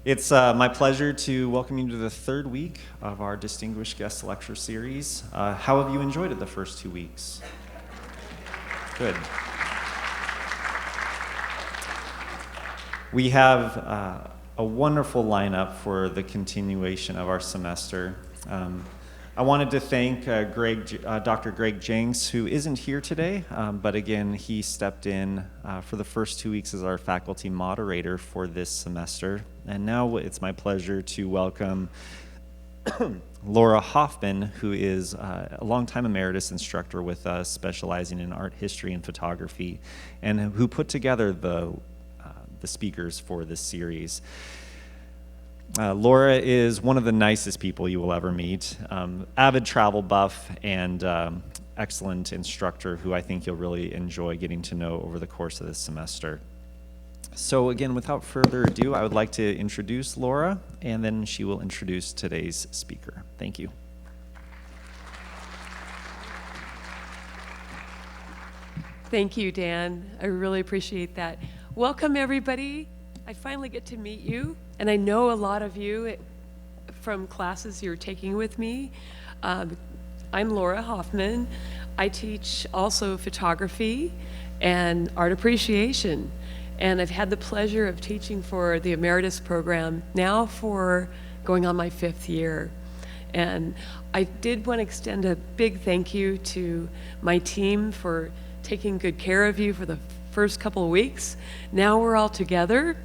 It's my pleasure to welcome you to the third week of our Distinguished Guest Lecture Series. How have you enjoyed it the first 2 weeks? Good. We have a wonderful lineup for the continuation of our semester. I wanted to thank Dr. Greg Jenks, who isn't here today, but again, he stepped in for the first 2 weeks as our faculty moderator for this semester. And now it's my pleasure to welcome Laura Hoffman, who is a longtime emeritus instructor with us, specializing in art history and photography, and who put together the speakers for this series. Laura is one of the nicest people you will ever meet, avid travel buff and excellent instructor who I think you'll really enjoy getting to know over the course of this semester. So again, without further ado, I would like to introduce Laura, and then she will introduce today's speaker. Thank you. Thank you, Dan. I really appreciate that. Welcome, everybody. I finally get to meet you, and I know a lot of you from classes you're taking with me. I'm Laura Hoffman. I teach also photography and art appreciation, and I've had the pleasure of teaching for the Emeritus program now for going on my 5th year. And I did want to extend a big thank you to my team for taking good care of you for the first couple of weeks. Now we're all together,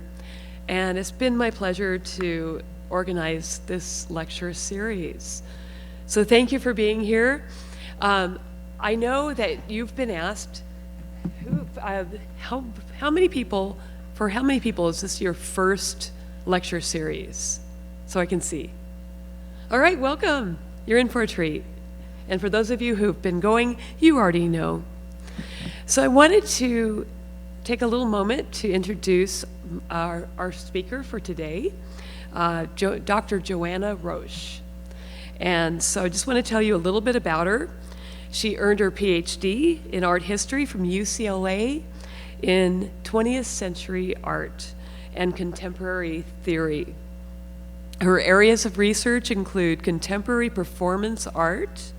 and it's been my pleasure to organize this lecture series. So thank you for being here. I know that you've been asked, how many people is this your first lecture series? So I can see. All right, welcome. You're in for a treat. And for those of you who've been going, you already know. So I wanted to take a little moment to introduce our speaker for today, Dr. Joanna Roche. And so I just want to tell you a little bit about her. She earned her PhD in art history from UCLA in 20th century art and contemporary theory. Her areas of research include contemporary performance art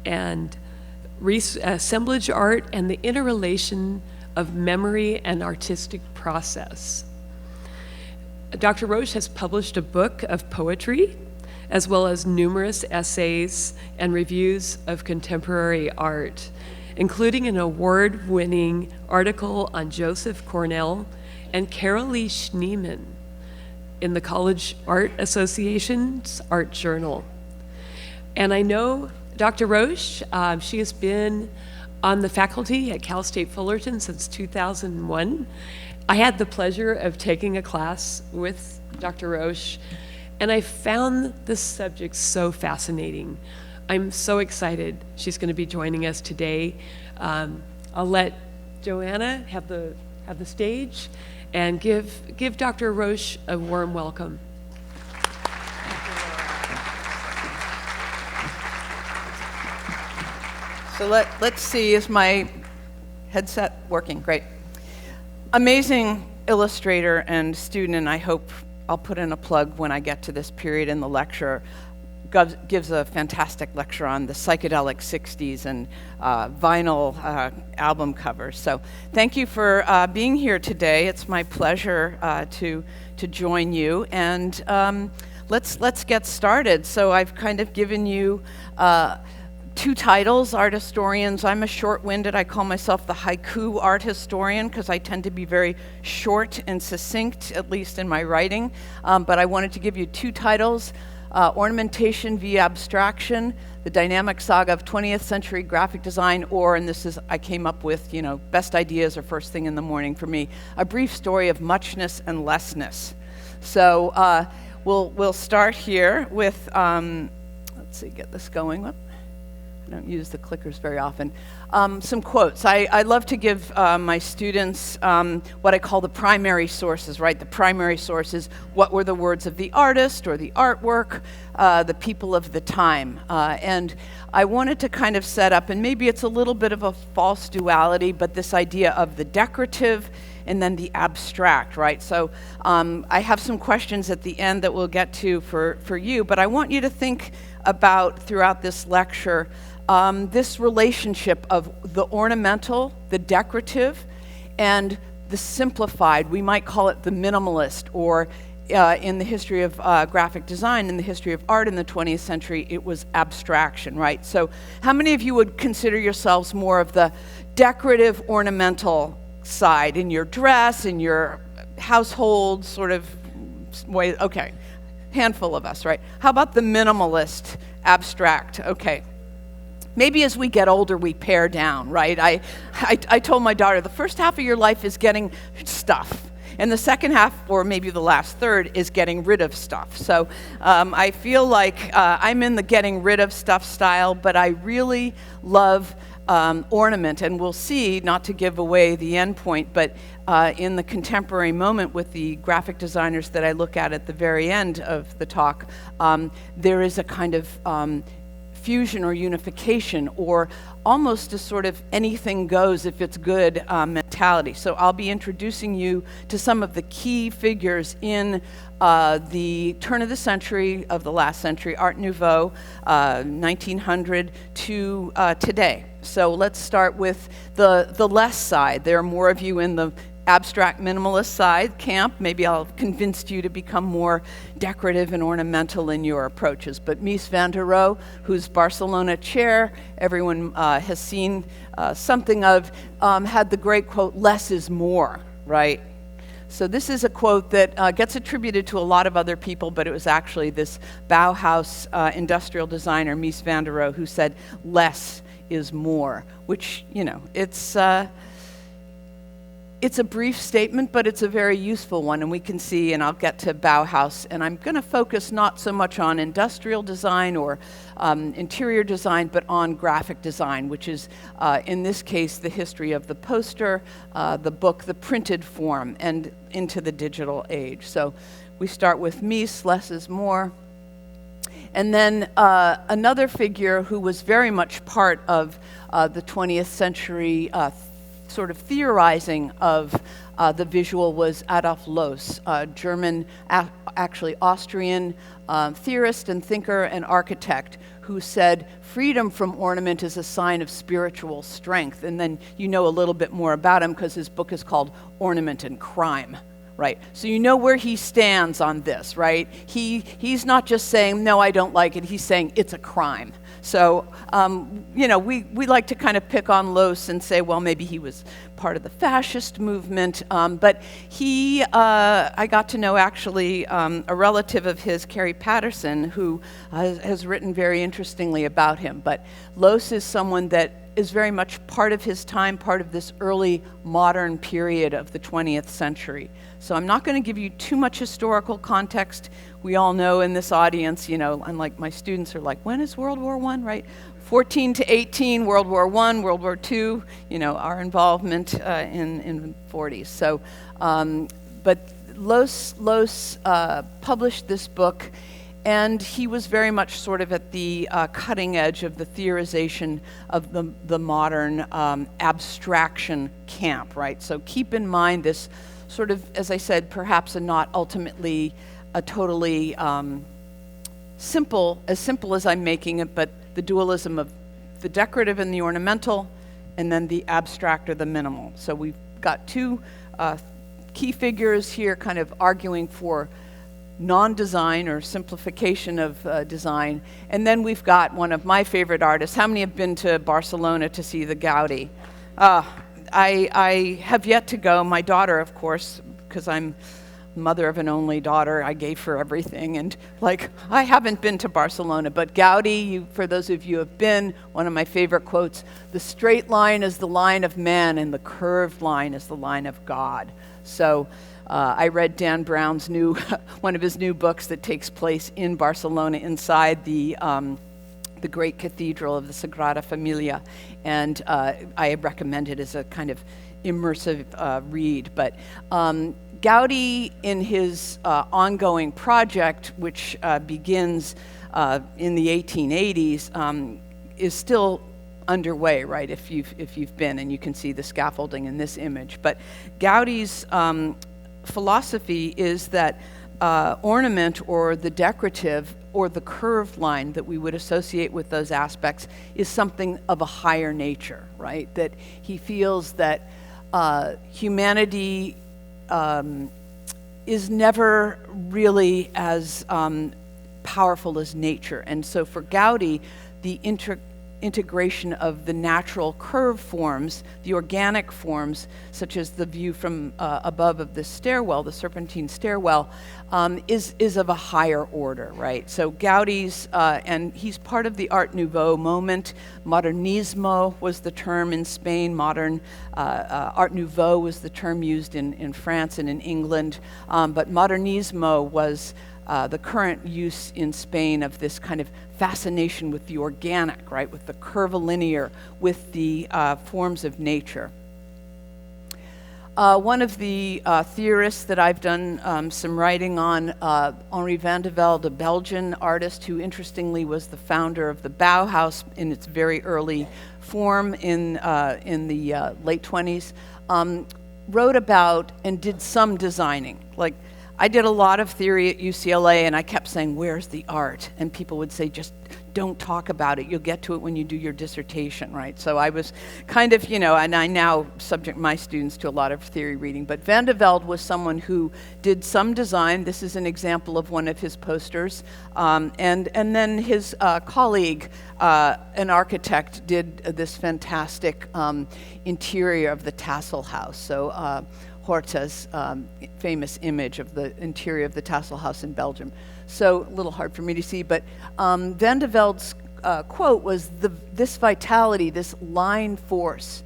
and assemblage art and the interrelation of memory and artistic process. Dr. Roche has published a book of poetry, as well as numerous essays and reviews of contemporary art, including an award-winning article on Joseph Cornell and Carolee Schneemann in the College Art Association's Art Journal. And I know Dr. Roche, she has been on the faculty at Cal State Fullerton since 2001. I had the pleasure of taking a class with Dr. Roche, and I found this subject so fascinating. I'm so excited she's going to be joining us today. I'll let Joanna have the stage and give Dr. Roche a warm welcome. So let's see, is my headset working? Great. Amazing illustrator and student, and I hope I'll put in a plug when I get to this period in the lecture. Gives a fantastic lecture on the psychedelic 60s and vinyl album covers. So thank you for being here today. It's my pleasure to join you, and let's get started. So I've kind of given you 2 titles, art historians. I'm a short-winded. I call myself the haiku art historian because I tend to be very short and succinct, at least in my writing. But I wanted to give you 2 titles, Ornamentation via Abstraction, the Dynamic Saga of 20th Century Graphic Design, or, and this is, I came up with, best ideas are first thing in the morning for me, A Brief Story of Muchness and Lessness. So we'll start here with, let's see, get this going. Whoop. I don't use the clickers very often. Some quotes. I love to give my students what I call the primary sources, right? The primary sources, what were the words of the artist or the artwork, the people of the time. And I wanted to kind of set up, and maybe it's a little bit of a false duality, but this idea of the decorative and then the abstract, right? So I have some questions at the end that we'll get to for you, but I want you to think about, throughout this lecture, this relationship of the ornamental, the decorative, and the simplified. We might call it the minimalist, or in the history of graphic design, in the history of art in the 20th century, it was abstraction, right? So how many of you would consider yourselves more of the decorative, ornamental side in your dress, in your household sort of way? Okay, handful of us, right? How about the minimalist, abstract? Okay. Maybe as we get older, we pare down, right? I told my daughter, the first half of your life is getting stuff. And the second half, or maybe the last third, is getting rid of stuff. So I feel like I'm in the getting rid of stuff style, but I really love ornament. And we'll see, not to give away the end point, but in the contemporary moment with the graphic designers that I look at the very end of the talk, there is a kind of fusion or unification, or almost a sort of anything goes if it's good mentality. So I'll be introducing you to some of the key figures in the turn of the century, of the last century, Art Nouveau, 1900 to today. So let's start with the less side. There are more of you in the abstract minimalist side camp. Maybe I'll convince you to become more decorative and ornamental in your approaches. But Mies van der Rohe, whose Barcelona chair everyone has seen something of, had the great quote, "Less is more," right? So this is a quote that gets attributed to a lot of other people, but it was actually this Bauhaus industrial designer, Mies van der Rohe, who said, "Less is more," which, you know, it's a brief statement, but it's a very useful one, and we can see, and I'll get to Bauhaus, and I'm going to focus not so much on industrial design or interior design, but on graphic design, which is, in this case, the history of the poster, the book, the printed form, and into the digital age. So we start with Mies, less is more. And then another figure who was very much part of the 20th century sort of theorizing of the visual was Adolf Loos, German, actually Austrian theorist and thinker and architect, who said freedom from ornament is a sign of spiritual strength. And then you know a little bit more about him because his book is called Ornament and Crime. Right, so you know where he stands on this, right? He's not just saying, no, I don't like it. He's saying it's a crime. So, you know, we like to kind of pick on Loos and say, well, maybe he was part of the fascist movement. But I got to know actually a relative of his, Carrie Patterson, who has written very interestingly about him. But Loos is someone that is very much part of his time, part of this early modern period of the 20th century. So I'm not going to give you too much historical context. We all know in this audience, you know, unlike my students are like, when is World War I, right? 14 to 18, World War I, World War II, you know, our involvement in 40s. So, but Loos published this book, and he was very much sort of at the cutting edge of the theorization of the modern abstraction camp, right? So keep in mind this sort of, as I said, perhaps not ultimately a totally simple as I'm making it, but the dualism of the decorative and the ornamental, and then the abstract or the minimal. So we've got two key figures here kind of arguing for non-design or simplification of design. And then we've got one of my favorite artists. How many have been to Barcelona to see the Gaudi? I have yet to go. My daughter, of course, because I'm mother of an only daughter, I gave her everything. And like, I haven't been to Barcelona, but Gaudi, for those of you who have been, one of my favorite quotes, "The straight line is the line of man and the curved line is the line of God." So I read Dan Brown's one of his new books that takes place in Barcelona inside the great cathedral of the Sagrada Familia, and I recommend it as a kind of immersive read. But Gaudi, in his ongoing project, which begins in the 1880s, is still underway, right, if you've been, and you can see the scaffolding in this image. But Gaudi's philosophy is that ornament, or the decorative, or the curved line that we would associate with those aspects, is something of a higher nature, right? That he feels that humanity is never really as powerful as nature. And so for Gaudi, the integration of the natural curve forms, the organic forms, such as the view from above of the stairwell, the serpentine stairwell, is of a higher order, right? So Gaudi's, and he's part of the Art Nouveau moment. Modernismo was the term in Spain. Art Nouveau was the term used in France and in England. But Modernismo was the current use in Spain of this kind of fascination with the organic, right, with the curvilinear, with the forms of nature. One of the theorists that I've done some writing on, Henri van de Velde, a Belgian artist who interestingly was the founder of the Bauhaus in its very early form in the late 20s, wrote about and did some designing. Like, I did a lot of theory at UCLA, and I kept saying, where's the art? And people would say, just don't talk about it. You'll get to it when you do your dissertation, right? So I was kind of, and I now subject my students to a lot of theory reading. But Van de Velde was someone who did some design. This is an example of one of his posters. And then his colleague, an architect, did this fantastic interior of the Tassel House. So Horta's famous image of the interior of the Tassel House in Belgium. So a little hard for me to see, but Van de Velde's quote was, this vitality, this line force,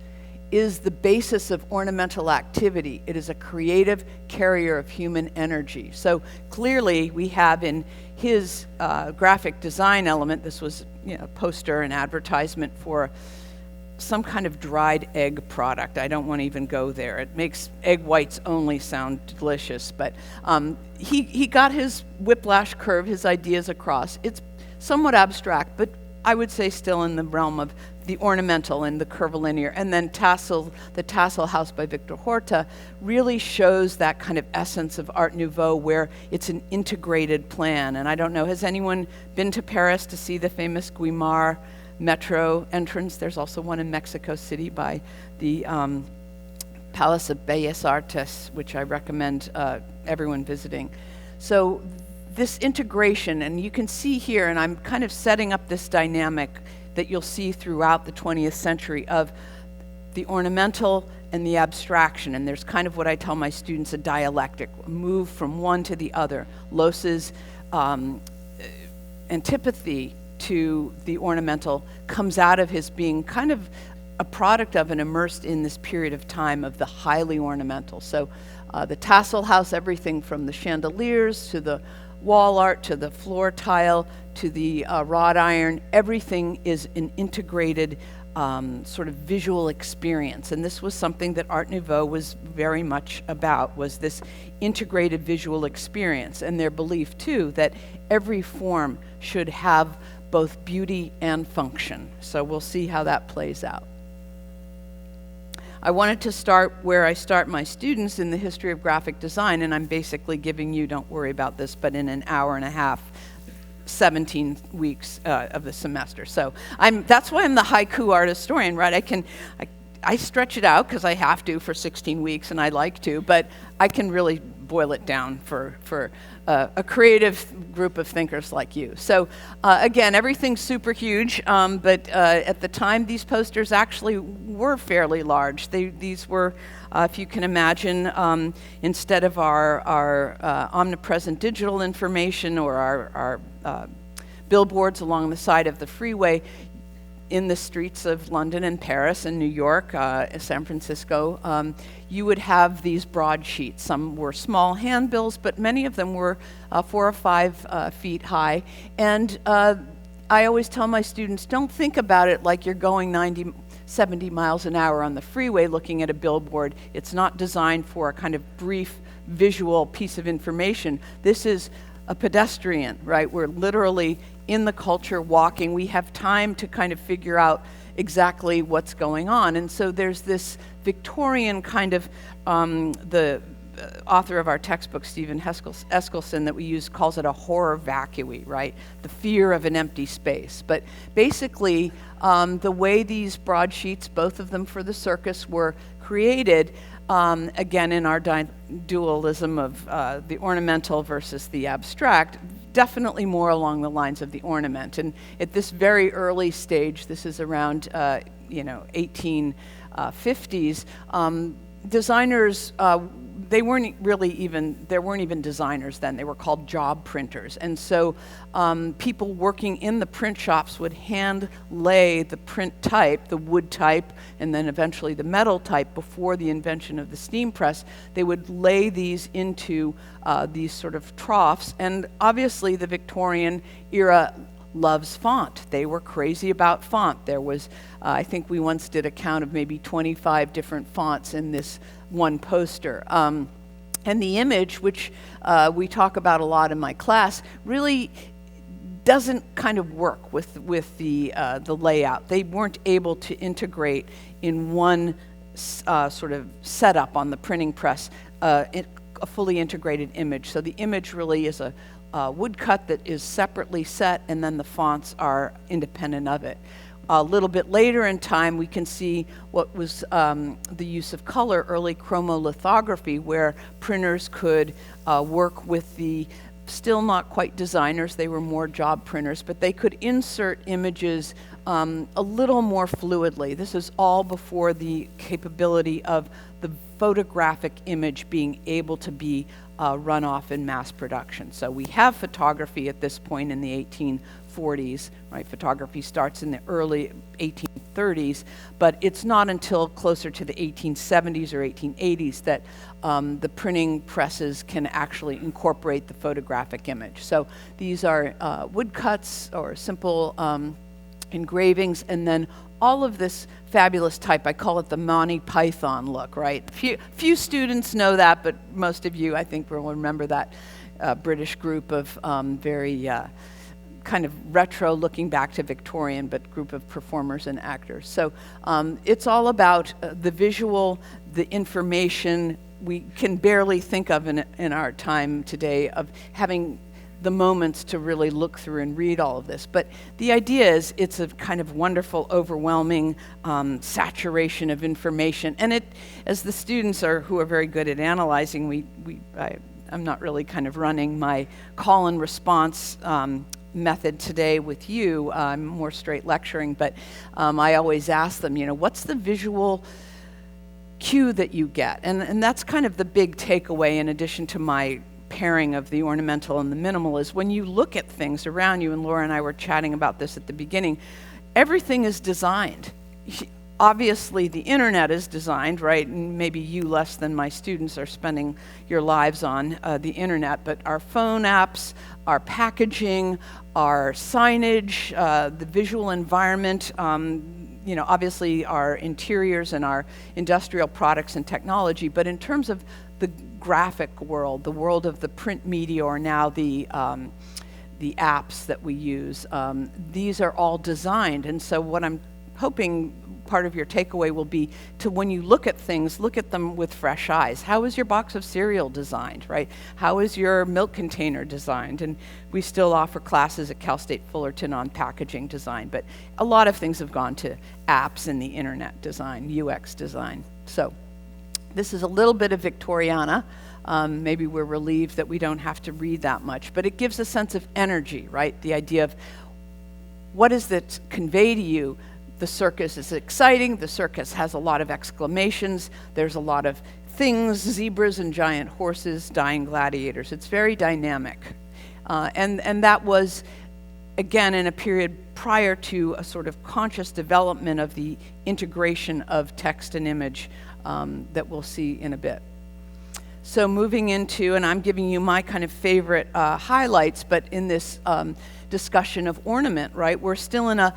is the basis of ornamental activity. It is a creative carrier of human energy. So clearly we have in his graphic design element, this was a poster, an advertisement for some kind of dried egg product. I don't want to even go there. It makes egg whites only sound delicious, but he got his whiplash curve, his ideas across. It's somewhat abstract, but I would say still in the realm of the ornamental and the curvilinear. And then the Tassel House by Victor Horta really shows that kind of essence of Art Nouveau, where it's an integrated plan. And I don't know, has anyone been to Paris to see the famous Guimard metro entrance? There's also one in Mexico City by the Palace of Bellas Artes, which I recommend everyone visiting. So this integration, and you can see here, and I'm kind of setting up this dynamic that you'll see throughout the 20th century of the ornamental and the abstraction. And there's kind of what I tell my students, a dialectic, move from one to the other. Los's antipathy to the ornamental comes out of his being kind of a product of and immersed in this period of time of the highly ornamental. So the Tassel House, everything from the chandeliers to the wall art to the floor tile to the wrought iron, everything is an integrated sort of visual experience. And this was something that Art Nouveau was very much about, was this integrated visual experience, and their belief too that every form should have both beauty and function. So we'll see how that plays out. I wanted to start where I start my students in the history of graphic design, and I'm basically giving you, don't worry about this, but in an hour and a half, 17 weeks of the semester. So that's why I'm the haiku art historian, right? I stretch it out because I have to for 16 weeks, and I like to, but I can really boil it down for a creative group of thinkers like you. So again, everything's super huge, but at the time, these posters actually were fairly large. These were, if you can imagine, instead of our omnipresent digital information or our billboards along the side of the freeway, in the streets of London and Paris and New York, San Francisco, you would have these broadsheets. Some were small handbills, but many of them were 4 or 5 feet high. And I always tell my students, don't think about it like you're going 90, 70 miles an hour on the freeway looking at a billboard. It's not designed for a kind of brief visual piece of information. This is a pedestrian, right? We're literally in the culture walking. We have time to kind of figure out exactly what's going on. And so there's this Victorian kind of, the author of our textbook, Stephen Eskelson, that we use calls it a horror vacui, right? The fear of an empty space. But basically, the way these broadsheets, both of them for the circus, were created, again, in our dualism of the ornamental versus the abstract, definitely more along the lines of the ornament. And at this very early stage, this is around 1850s, designers, there weren't even designers then. They were called job printers. And so people working in the print shops would hand lay the print type, the wood type, and then eventually the metal type before the invention of the steam press. They would lay these into these sort of troughs. And obviously the Victorian era loves font. They were crazy about font. There was, I think we once did a count of maybe 25 different fonts in this one poster. And the image, which we talk about a lot in my class, really doesn't kind of work with the layout. They weren't able to integrate in one sort of setup on the printing press a fully integrated image. So the image really is a woodcut that is separately set, and then the fonts are independent of it. A little bit later in time, we can see what was the use of color, early chromolithography, where printers could work with the, still not quite designers, they were more job printers, but they could insert images a little more fluidly. This is all before the capability of the photographic image being able to be run off in mass production. So we have photography at this point in the 1840s, right? Photography starts in the early 1830s, but it's not until closer to the 1870s or 1880s that the printing presses can actually incorporate the photographic image. So these are woodcuts or simple engravings, and then all of this fabulous type. I call it the Monty Python look, right? Few students know that, but most of you, I think, will remember that British group of very kind of retro, looking back to Victorian, but group of performers and actors. So it's all about the visual, the information. We can barely think of in our time today of having the moments to really look through and read all of this. But the idea is it's a kind of wonderful, overwhelming saturation of information. And it, as the students who are very good at analyzing, I'm not really kind of running my call and response method today with you. I'm more straight lecturing, but I always ask them, what's the visual cue that you get? And that's kind of the big takeaway, in addition to my pairing of the ornamental and the minimal, is when you look at things around you, and Laura and I were chatting about this at the beginning, everything is designed. Obviously, the internet is designed, right? And maybe you, less than my students, are spending your lives on the internet, but our phone apps, our packaging, our signage, the visual environment, obviously our interiors and our industrial products and technology, but in terms of the graphic world, the world of the print media, or now the apps that we use, these are all designed. And so what I'm hoping part of your takeaway will be to, when you look at things, look at them with fresh eyes. How is your box of cereal designed, right? How is your milk container designed? And we still offer classes at Cal State Fullerton on packaging design, but a lot of things have gone to apps and the internet design, UX design. So this is a little bit of Victoriana. Maybe we're relieved that we don't have to read that much, but it gives a sense of energy, right? The idea of what does that convey to you? The circus is exciting. The circus has a lot of exclamations. There's a lot of things, zebras and giant horses, dying gladiators. It's very dynamic. And that was, again, in a period prior to a sort of conscious development of the integration of text and image that we'll see in a bit. So moving into, and I'm giving you my kind of favorite highlights, but in this discussion of ornament, right, we're still in a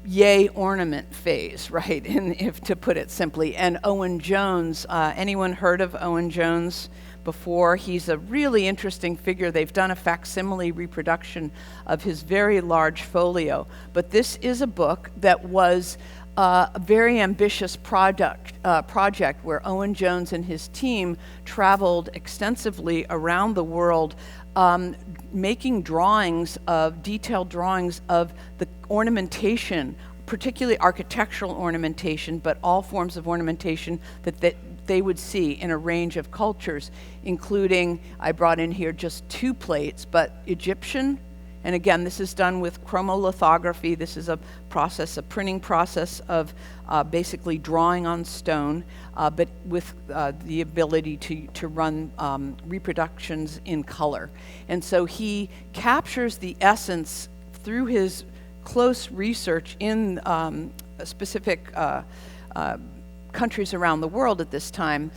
yay ornament phase, right, and if to put it simply. And Owen Jones, anyone heard of Owen Jones? before. He's a really interesting figure. They've done a facsimile reproduction of his very large folio. But this is a book that was a very ambitious project where Owen Jones and his team traveled extensively around the world, making detailed drawings of the ornamentation, particularly architectural ornamentation, but all forms of ornamentation that they would see in a range of cultures, including, I brought in here just 2 plates, but Egyptian. And again, this is done with chromolithography. This is a printing process of basically drawing on stone, but with the ability to run reproductions in color. And so he captures the essence through his close research in specific countries around the world at this time,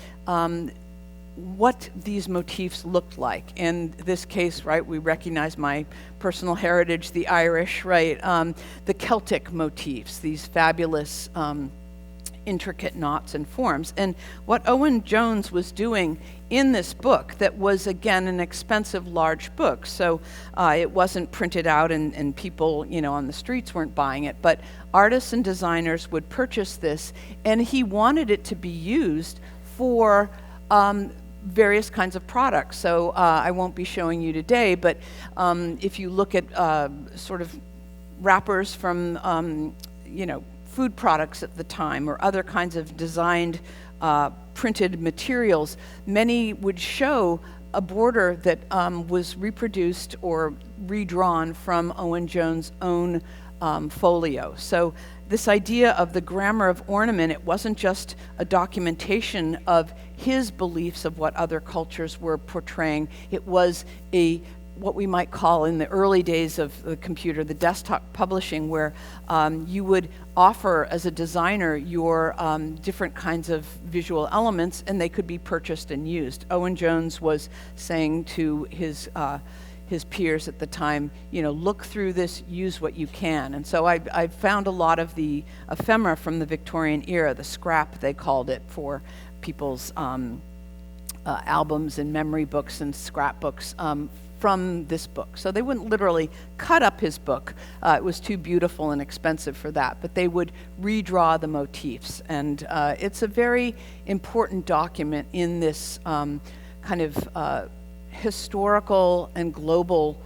what these motifs looked like. In this case, right, we recognize my personal heritage, the Irish, right, the Celtic motifs, these fabulous intricate knots and forms. And what Owen Jones was doing in this book, that was, again, an expensive, large book, so it wasn't printed out and people, on the streets weren't buying it, but artists and designers would purchase this, and he wanted it to be used for various kinds of products. So I won't be showing you today, but if you look at sort of wrappers from, food products at the time or other kinds of designed printed materials, many would show a border that was reproduced or redrawn from Owen Jones' own folio. So this idea of the grammar of ornament, it wasn't just a documentation of his beliefs of what other cultures were portraying. It was what we might call in the early days of the computer, the desktop publishing, where you would offer as a designer your different kinds of visual elements, and they could be purchased and used. Owen Jones was saying to his peers at the time, look through this, use what you can. And so I found a lot of the ephemera from the Victorian era, the scrap they called it, for people's albums and memory books and scrapbooks from this book. So they wouldn't literally cut up his book. It was too beautiful and expensive for that, but they would redraw the motifs. And it's a very important document in this kind of historical and global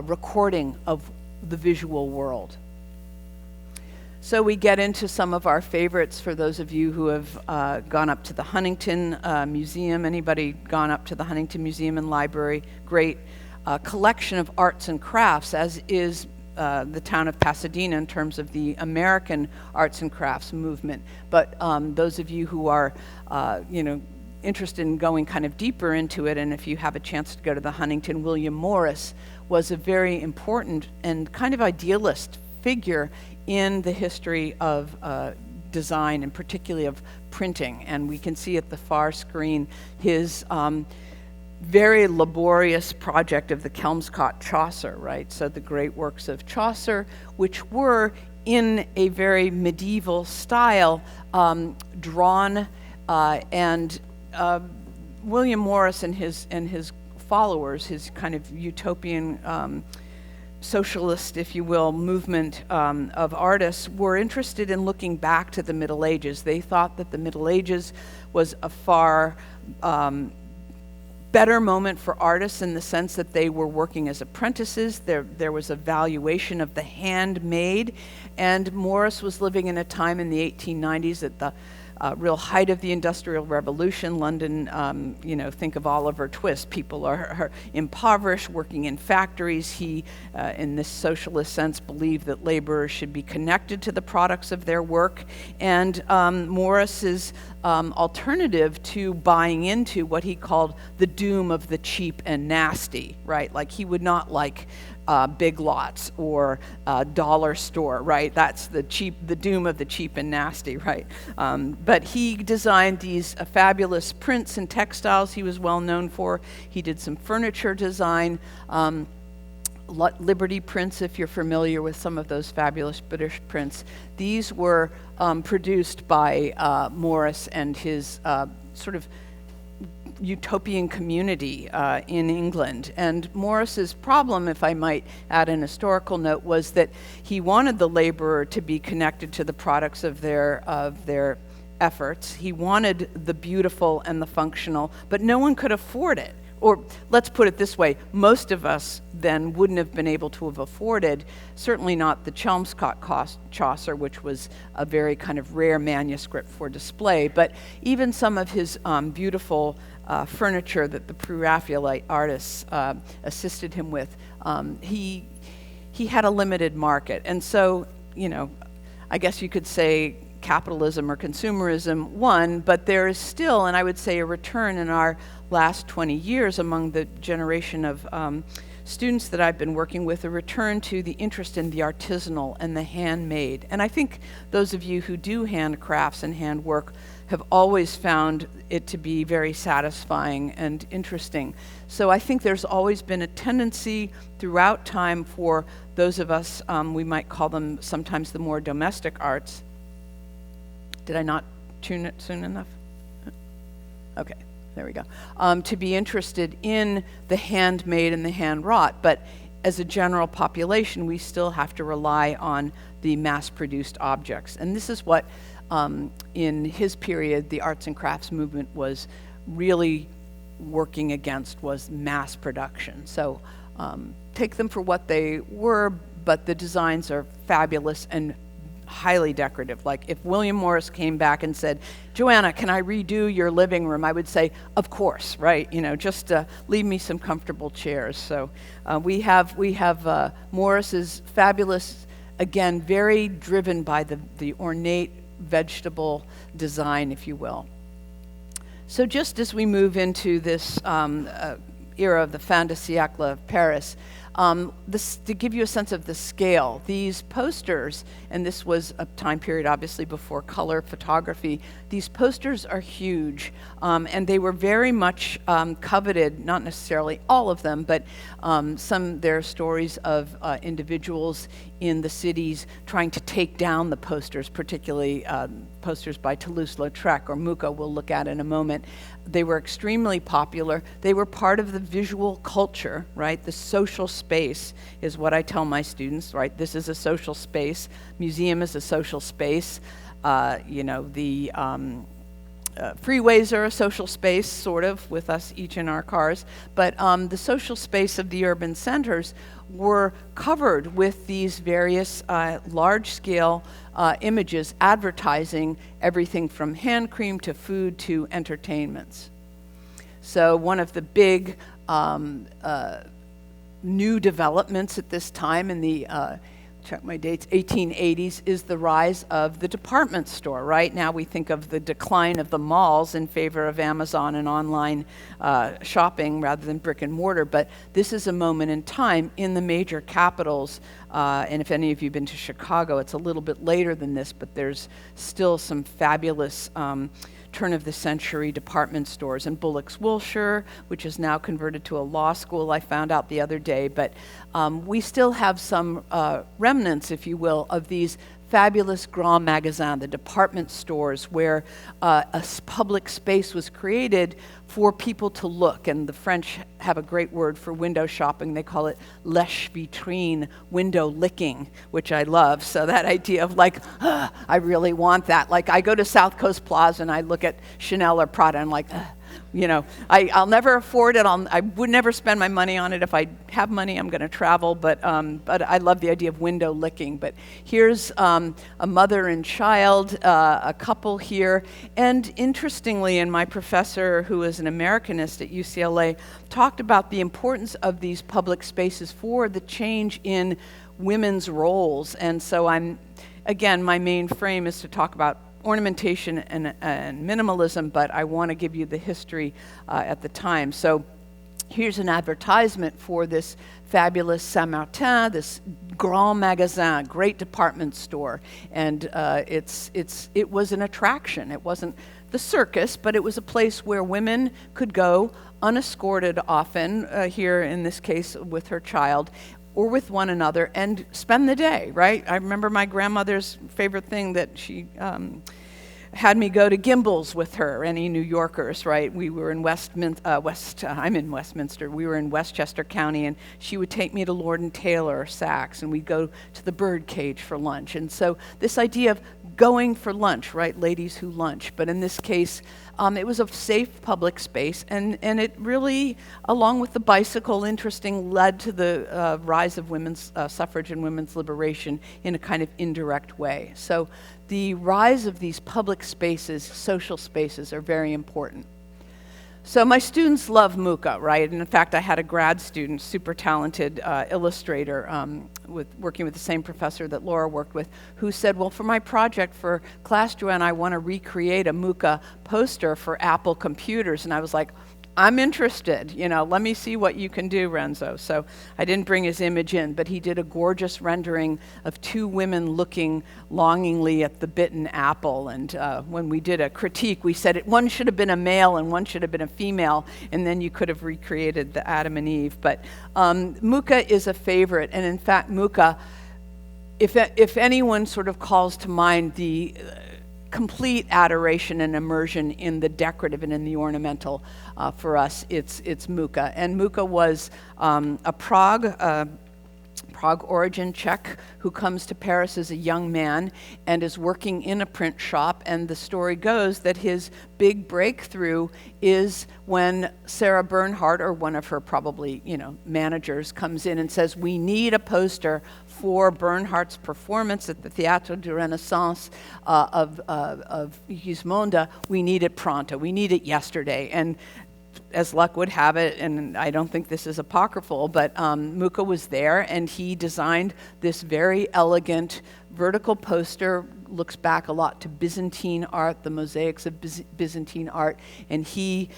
recording of the visual world. So we get into some of our favorites for those of you who have gone up to the Huntington Museum. Anybody gone up to the Huntington Museum and Library? Great collection of arts and crafts, as is the town of Pasadena in terms of the American arts and crafts movement. But those of you who are, interested in going kind of deeper into it, and if you have a chance to go to the Huntington, William Morris was a very important and kind of idealist figure in the history of design, and particularly of printing. And we can see at the far screen his very laborious project of the Kelmscott Chaucer, right? So the great works of Chaucer, which were in a very medieval style, drawn and William Morris and his followers, his kind of utopian socialist, if you will, movement of artists, were interested in looking back to the Middle Ages. They thought that the Middle Ages was a far better moment for artists in the sense that they were working as apprentices. There was a valuation of the handmade, and Morris was living in a time in the 1890s at the real height of the Industrial Revolution. London, think of Oliver Twist. People are impoverished, working in factories. He, in this socialist sense, believed that laborers should be connected to the products of their work. And Morris's alternative to buying into what he called the doom of the cheap and nasty, right? Like, he would not like Big Lots or dollar store, right? That's the doom of the cheap and nasty, right? But he designed these fabulous prints and textiles he was well known for. He did some furniture design, Liberty prints, if you're familiar with some of those fabulous British prints. These were produced by Morris and his sort of utopian community in England. And Morris's problem, if I might add an historical note, was that he wanted the laborer to be connected to the products of their efforts. He wanted the beautiful and the functional, but no one could afford it. Or let's put it this way, most of us then wouldn't have been able to have afforded, certainly not the Chelmsford Chaucer, which was a very kind of rare manuscript for display, but even some of his beautiful furniture that the Pre-Raphaelite artists assisted him with, he had a limited market. And so, I guess you could say capitalism or consumerism won, but there is still, and I would say, a return in our last 20 years among the generation of students that I've been working with, a return to the interest in the artisanal and the handmade. And I think those of you who do handcrafts and handwork have always found it to be very satisfying and interesting. So I think there's always been a tendency throughout time for those of us, we might call them sometimes the more domestic arts. Did I not tune it soon enough? Okay, there we go. To be interested in the handmade and the hand-wrought, but as a general population, we still have to rely on the mass-produced objects. And this is what, in his period, the arts and crafts movement was really working against, was mass production. So take them for what they were, but the designs are fabulous and highly decorative. Like if William Morris came back and said, Joanna, can I redo your living room? I would say, of course, right? Just leave me some comfortable chairs. So we have Morris's fabulous, again, very driven by the ornate vegetable design, if you will. So just as we move into this era of the fin de siècle of Paris, to give you a sense of the scale, these posters, and this was a time period obviously before color photography, these posters are huge, and they were very much coveted, not necessarily all of them, but there are stories of individuals in the cities trying to take down the posters, particularly posters by Toulouse-Lautrec or Mooka we'll look at in a moment. They were extremely popular. They were part of the visual culture, right? The social space is what I tell my students, right? This is a social space. Museum is a social space. The freeways are a social space, sort of, with us each in our cars. But the social space of the urban centers were covered with these various large-scale images advertising everything from hand cream to food to entertainments. So one of the big new developments at this time in the check my dates, 1880s, is the rise of the department store. Right now we think of the decline of the malls in favor of Amazon and online shopping rather than brick and mortar, but this is a moment in time in the major capitals, and if any of you have been to Chicago, it's a little bit later than this, but there's still some fabulous turn-of-the-century department stores. And Bullock's Wilshire, which is now converted to a law school, I found out the other day. But we still have some remnants, if you will, of these fabulous grand magasins, the department stores, where a public space was created for people to look. And the French have a great word for window shopping. They call it lèche vitrine, window licking, which I love. So that idea of like, I really want that. Like I go to South Coast Plaza and I look at Chanel or Prada and I'm like, I'll never afford it. I would never spend my money on it. If I have money, I'm going to travel. But I love the idea of window licking. But here's a mother and child, a couple here. And interestingly, and my professor, who is an Americanist at UCLA, talked about the importance of these public spaces for the change in women's roles. And so again, my main frame is to talk about ornamentation and minimalism, but I want to give you the history at the time. So here's an advertisement for this fabulous Saint-Martin, this grand magasin, great department store, and it was an attraction. It wasn't the circus, but it was a place where women could go unescorted often, here in this case with her child, or with one another, and spend the day, right? I remember my grandmother's favorite thing that she had me go to Gimbel's with her, any New Yorkers, right? We were in I'm in Westminster. We were in Westchester County, and she would take me to Lord & Taylor or Saks, and we'd go to the Birdcage for lunch. And so this idea of going for lunch, right? Ladies who lunch. But in this case, it was a safe public space, and it really, along with the bicycle, led to the rise of women's suffrage and women's liberation in a kind of indirect way. So the rise of these public spaces, social spaces, are very important. So my students love Mooka, right? And in fact, I had a grad student, super talented illustrator, working with the same professor that Laura worked with, who said, well, for my project for class, Joanna, I want to recreate a Mooka poster for Apple computers. And I was like, I'm interested, let me see what you can do, Renzo. So I didn't bring his image in, but he did a gorgeous rendering of two women looking longingly at the bitten apple. And when we did a critique, we said one should have been a male and one should have been a female, and then you could have recreated the Adam and Eve. But Mooka is a favorite, and in fact, Mooka, if anyone sort of calls to mind the complete adoration and immersion in the decorative and in the ornamental, for us, it's Mooka. And Mooka was a Prague origin Czech who comes to Paris as a young man and is working in a print shop. And the story goes that his big breakthrough is when Sarah Bernhardt, or one of her probably managers, comes in and says, we need a poster for Bernhardt's performance at the Théâtre de Renaissance of Gismonda. We need it pronto. We need it yesterday. And as luck would have it, and I don't think this is apocryphal, but Mooka was there, and he designed this very elegant vertical poster. Looks back a lot to Byzantine art, the mosaics of Byzantine art, and he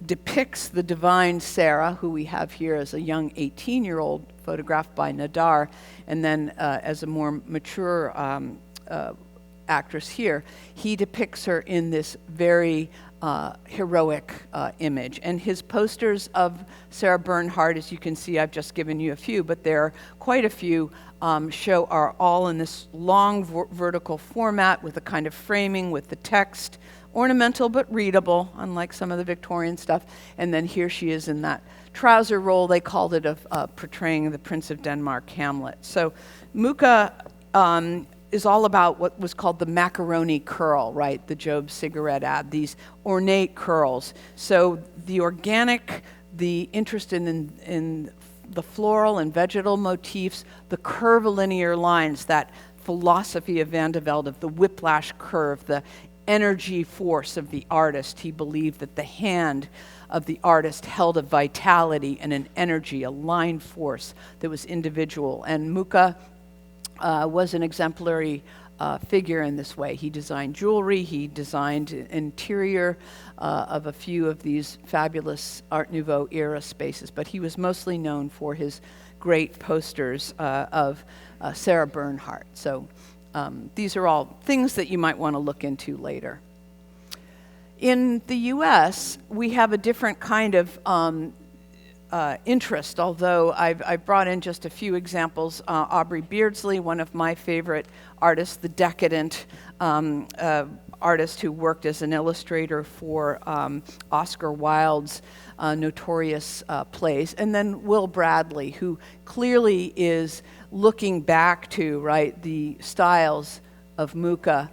depicts the divine Sarah, who we have here as a young 18-year-old, photographed by Nadar, and then as a more mature actress here, he depicts her in this very heroic image. And his posters of Sarah Bernhardt, as you can see, I've just given you a few, but there are quite a few, are all in this long vertical format with a kind of framing with the text, ornamental but readable, unlike some of the Victorian stuff. And then here she is in that trouser role. They called it of portraying the Prince of Denmark, Hamlet. So Mooka is all about what was called the macaroni curl, right? The Job cigarette ad, these ornate curls. So the organic, the interest in the floral and vegetal motifs, the curvilinear lines, that philosophy of Van de Velde, of the whiplash curve, the energy force of the artist. He believed that the hand of the artist held a vitality and an energy, a line force that was individual. And Mooka was an exemplary figure in this way. He designed jewelry, he designed interior of a few of these fabulous Art Nouveau era spaces, but he was mostly known for his great posters of Sarah Bernhardt. So these are all things that you might want to look into later. In the US, we have a different kind of interest, although I've brought in just a few examples. Audrey Beardsley, one of my favorite artists, the decadent artist who worked as an illustrator for Oscar Wilde's notorious plays, and then Will Bradley, who clearly is looking back to, right, the styles of Mooka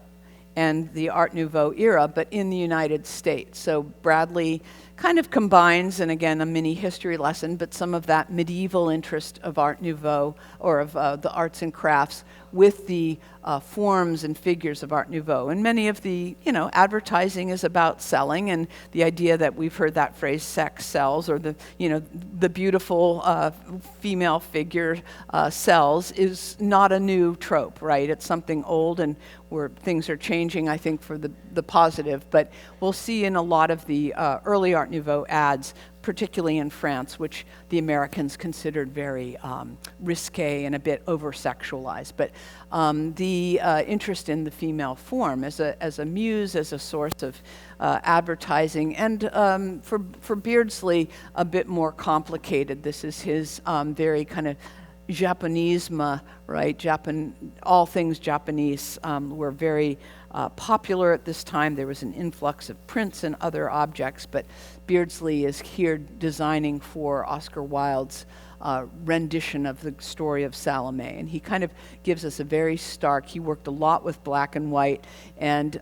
and the Art Nouveau era, but in the United States. So Bradley kind of combines, and again, a mini history lesson, but some of that medieval interest of Art Nouveau, or of the arts and crafts, with the forms and figures of Art Nouveau. And many of the, advertising is about selling, and the idea that we've heard that phrase, sex sells, or the beautiful female figure sells, is not a new trope, right? It's something old, and where things are changing, I think, for the positive. But we'll see in a lot of the early Art Nouveau ads, particularly in France, which the Americans considered very risque and a bit over-sexualized. But the interest in the female form as a muse, as a source of advertising, and for Beardsley, a bit more complicated. This is his very kind of Japonisme, right? All things Japanese were very popular at this time. There was an influx of prints and other objects, but Beardsley is here designing for Oscar Wilde's rendition of the story of Salome. And he kind of gives us a very stark, he worked a lot with black and white, and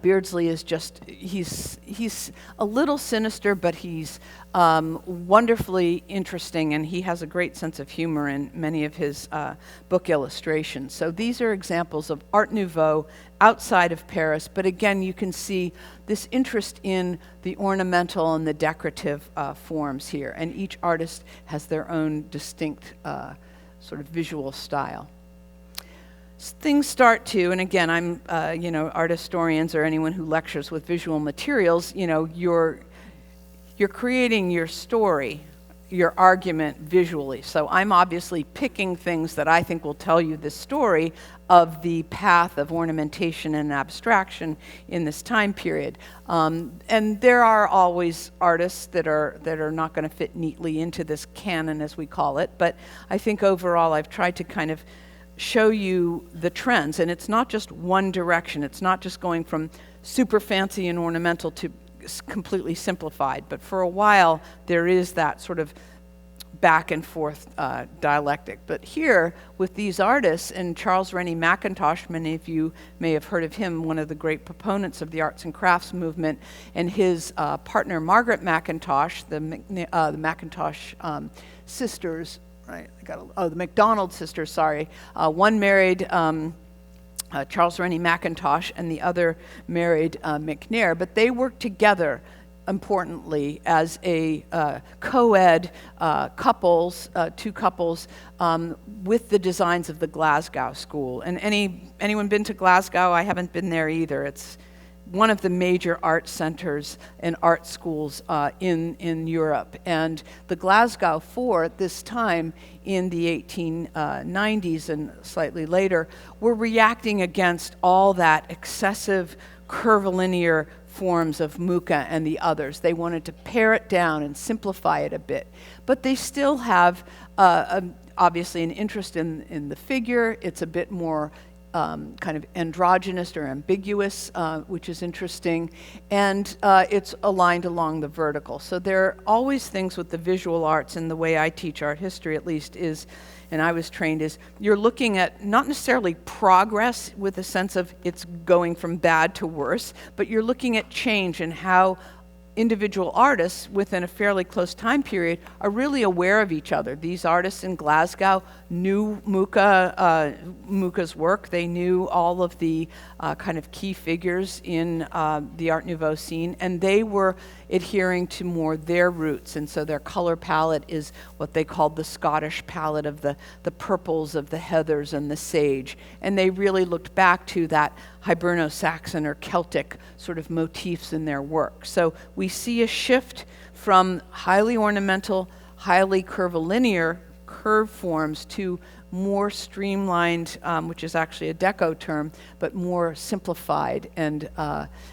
Beardsley is he's a little sinister, but he's wonderfully interesting, and he has a great sense of humor in many of his book illustrations. So these are examples of Art Nouveau outside of Paris, but again, you can see this interest in the ornamental and the decorative forms here, and each artist has their own distinct sort of visual style. Things start to, and again, I'm, art historians or anyone who lectures with visual materials, you're creating your story, your argument visually. So I'm obviously picking things that I think will tell you the story of the path of ornamentation and abstraction in this time period. And there are always artists that are not going to fit neatly into this canon, as we call it. But I think overall, I've tried to kind of show you the trends, and it's not just one direction. It's not just going from super fancy and ornamental to completely simplified, but for a while there is that sort of back and forth dialectic. But here with these artists, and Charles Rennie Mackintosh, many of you may have heard of him, one of the great proponents of the arts and crafts movement, and his partner Margaret Mackintosh, the Mackintosh sisters, right? The MacDonald sisters, sorry. One married Charles Rennie Mackintosh, and the other married McNair, but they worked together importantly as a co-ed two couples with the designs of the Glasgow School. And anyone been to Glasgow? I haven't been there either. It's one of the major art centers and art schools in Europe. And the Glasgow Four at this time in the 1890s and slightly later were reacting against all that excessive curvilinear forms of Mooka and the others. They wanted to pare it down and simplify it a bit. But they still have obviously an interest in the figure. It's a bit more kind of androgynous or ambiguous, which is interesting, and it's aligned along the vertical. So there are always things with the visual arts, and the way I teach art history at least is, and I was trained, is you're looking at not necessarily progress with a sense of it's going from bad to worse, but you're looking at change and how individual artists within a fairly close time period are really aware of each other. These artists in Glasgow knew Mooka's work. They knew all of the kind of key figures in the Art Nouveau scene, and they were adhering to more their roots. And so their color palette is what they called the Scottish palette of the purples, of the heathers and the sage. And they really looked back to that Hiberno-Saxon or Celtic sort of motifs in their work. So we see a shift from highly ornamental, highly curvilinear curve forms to more streamlined, which is actually a Deco term, but more simplified and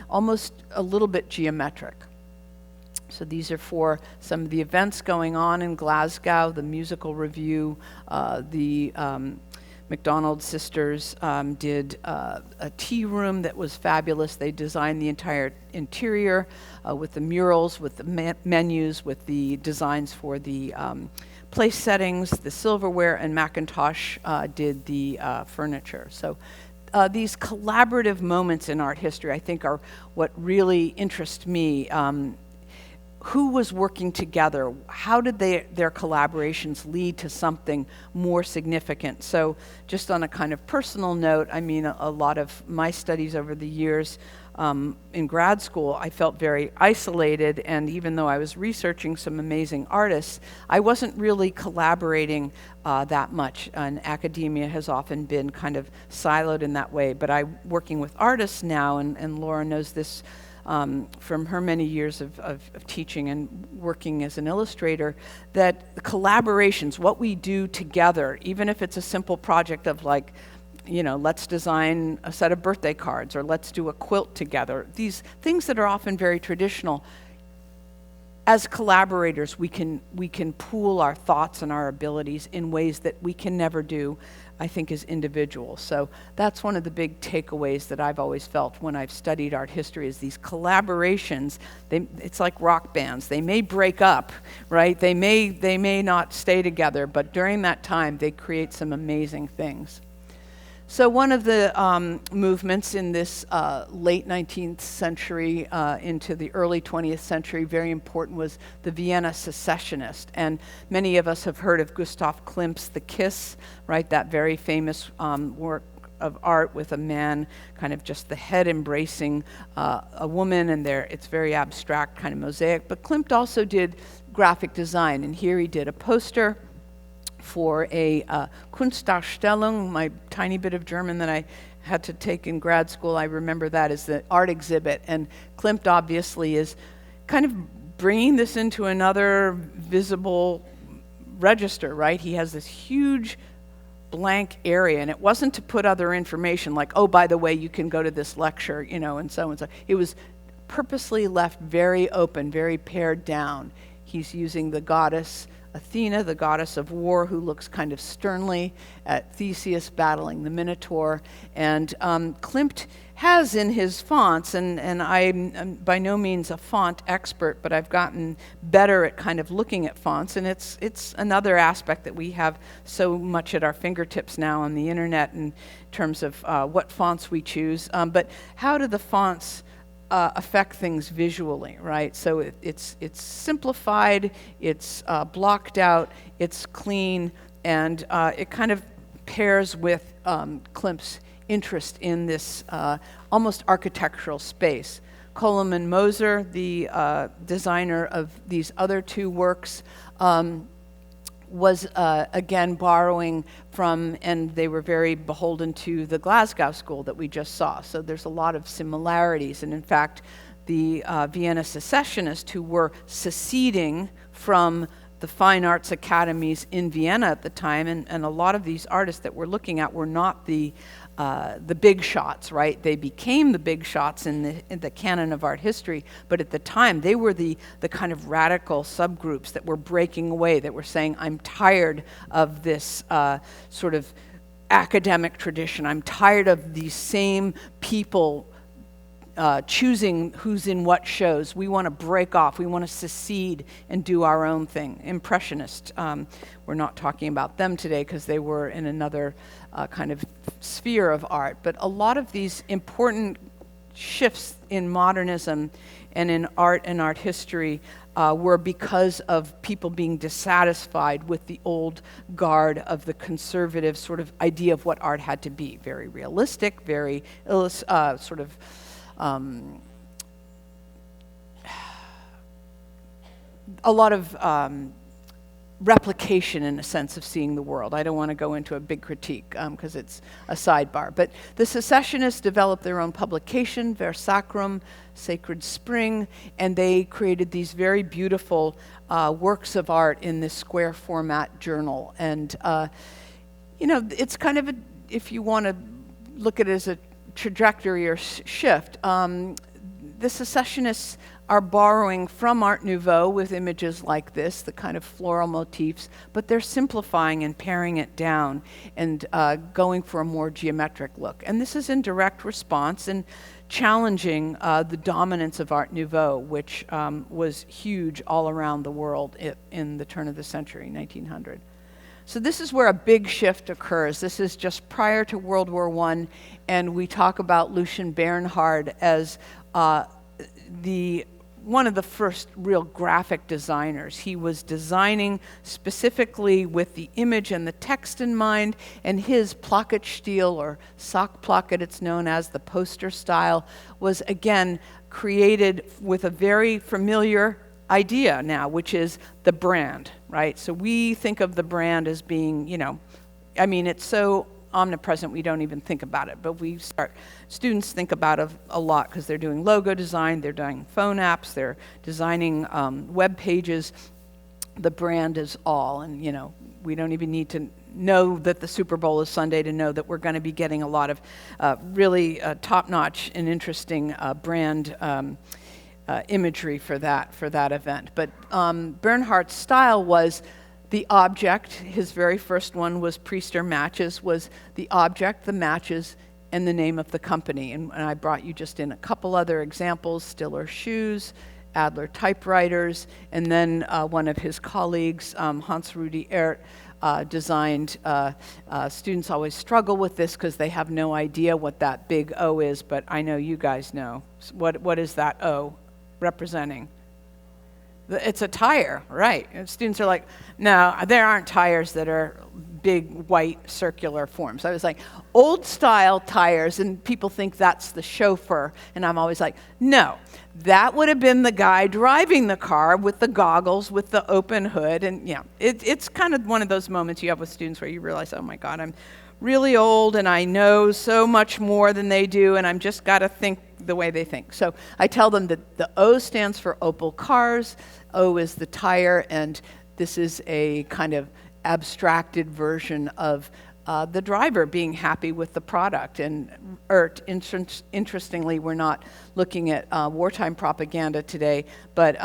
almost a little bit geometric. So these are for some of the events going on in Glasgow, the musical review, the MacDonald sisters did a tea room that was fabulous. They designed the entire interior with the murals, with the menus, with the designs for the place settings, the silverware, and Mackintosh did the furniture. So these collaborative moments in art history, I think, are what really interest me. Who was working together? How did their collaborations lead to something more significant? So just on a kind of personal note, I mean, a lot of my studies over the years in grad school, I felt very isolated, and even though I was researching some amazing artists, I wasn't really collaborating that much, and academia has often been kind of siloed in that way. But I'm working with artists now, and Laura knows this from her many years of teaching and working as an illustrator, that the collaborations, what we do together, even if it's a simple project of like, let's design a set of birthday cards or let's do a quilt together, these things that are often very traditional, as collaborators, we can pool our thoughts and our abilities in ways that we can never do, I think, as individuals. So that's one of the big takeaways that I've always felt when I've studied art history, is these collaborations. It's like rock bands. They may break up, right? They may not stay together, but during that time, they create some amazing things. So one of the movements in this late 19th century into the early 20th century, very important, was the Vienna Secessionist. And many of us have heard of Gustav Klimt's The Kiss, right? That very famous work of art with a man, kind of just the head embracing a woman, and it's very abstract, kind of mosaic. But Klimt also did graphic design, and here he did a poster for a Kunstdarstellung, my tiny bit of German that I had to take in grad school. I remember that as the art exhibit. And Klimt obviously is kind of bringing this into another visible register, right? He has this huge blank area, and it wasn't to put other information like, oh, by the way, you can go to this lecture, and so and so. It was purposely left very open, very pared down. He's using the goddess Athena, the goddess of war, who looks kind of sternly at Theseus battling the Minotaur. And Klimt has in his fonts, and I'm by no means a font expert, but I've gotten better at kind of looking at fonts, and it's another aspect that we have so much at our fingertips now on the internet in terms of what fonts we choose. But how do the fonts affect things visually, right? So it's simplified, it's blocked out, it's clean, and it kind of pairs with Klimt's interest in this almost architectural space. Coleman Moser, the designer of these other two works, was again borrowing from, and they were very beholden to, the Glasgow School that we just saw. So there's a lot of similarities. And in fact, the Vienna Secessionists, who were seceding from the fine arts academies in Vienna at the time, and a lot of these artists that we're looking at were not the big shots, right? They became the big shots in the canon of art history, but at the time they were the kind of radical subgroups that were breaking away, that were saying, I'm tired of this sort of academic tradition. I'm tired of these same people choosing who's in what shows. We want to break off. We want to secede and do our own thing. Impressionists. We're not talking about them today because they were in another kind of sphere of art. But a lot of these important shifts in modernism and in art and art history were because of people being dissatisfied with the old guard of the conservative sort of idea of what art had to be. Very realistic, very sort of a lot of replication in a sense of seeing the world. I don't want to go into a big critique because it's a sidebar. But the secessionists developed their own publication, Ver Sacrum, Sacred Spring, and they created these very beautiful works of art in this square format journal. And, it's kind of if you want to look at it as a trajectory or shift, the secessionists are borrowing from Art Nouveau with images like this, the kind of floral motifs, but they're simplifying and paring it down and going for a more geometric look. And this is in direct response and challenging the dominance of Art Nouveau, which was huge all around the world in the turn of the century, 1900. So this is where a big shift occurs. This is just prior to World War I, and we talk about Lucien Bernhard as one of the first real graphic designers. He was designing specifically with the image and the text in mind, and his Placketstil, or sock placket, it's known as, the poster style, was again created with a very familiar idea now, which is the brand, right? So we think of the brand as being, it's so omnipresent we don't even think about it, but students think about it a lot because they're doing logo design, they're doing phone apps, they're designing web pages. The brand is all, and we don't even need to know that the Super Bowl is Sunday to know that we're going to be getting a lot of really top-notch and interesting brand imagery for that event. But Bernhardt's style was the object. His very first one was Priester Matches, was the object, the matches, and the name of the company. And I brought you just in a couple other examples: Stiller Shoes, Adler Typewriters, and then one of his colleagues, Hans-Rudi Ehrt, designed, students always struggle with this because they have no idea what that big O is, but I know you guys know. What is that O representing? It's a tire, right? And students are like, no, there aren't tires that are big white circular forms. I was like, old style tires, and people think that's the chauffeur, and I'm always like, no, that would have been the guy driving the car with the goggles, with the open hood, and yeah, it's kind of one of those moments you have with students where you realize, oh my God, I'm really old and I know so much more than they do, and I'm just got to think the way they think. So I tell them that the O stands for Opel Cars, O is the tire, and this is a kind of abstracted version of the driver being happy with the product. And Ehrt, interestingly, we're not looking at wartime propaganda today, but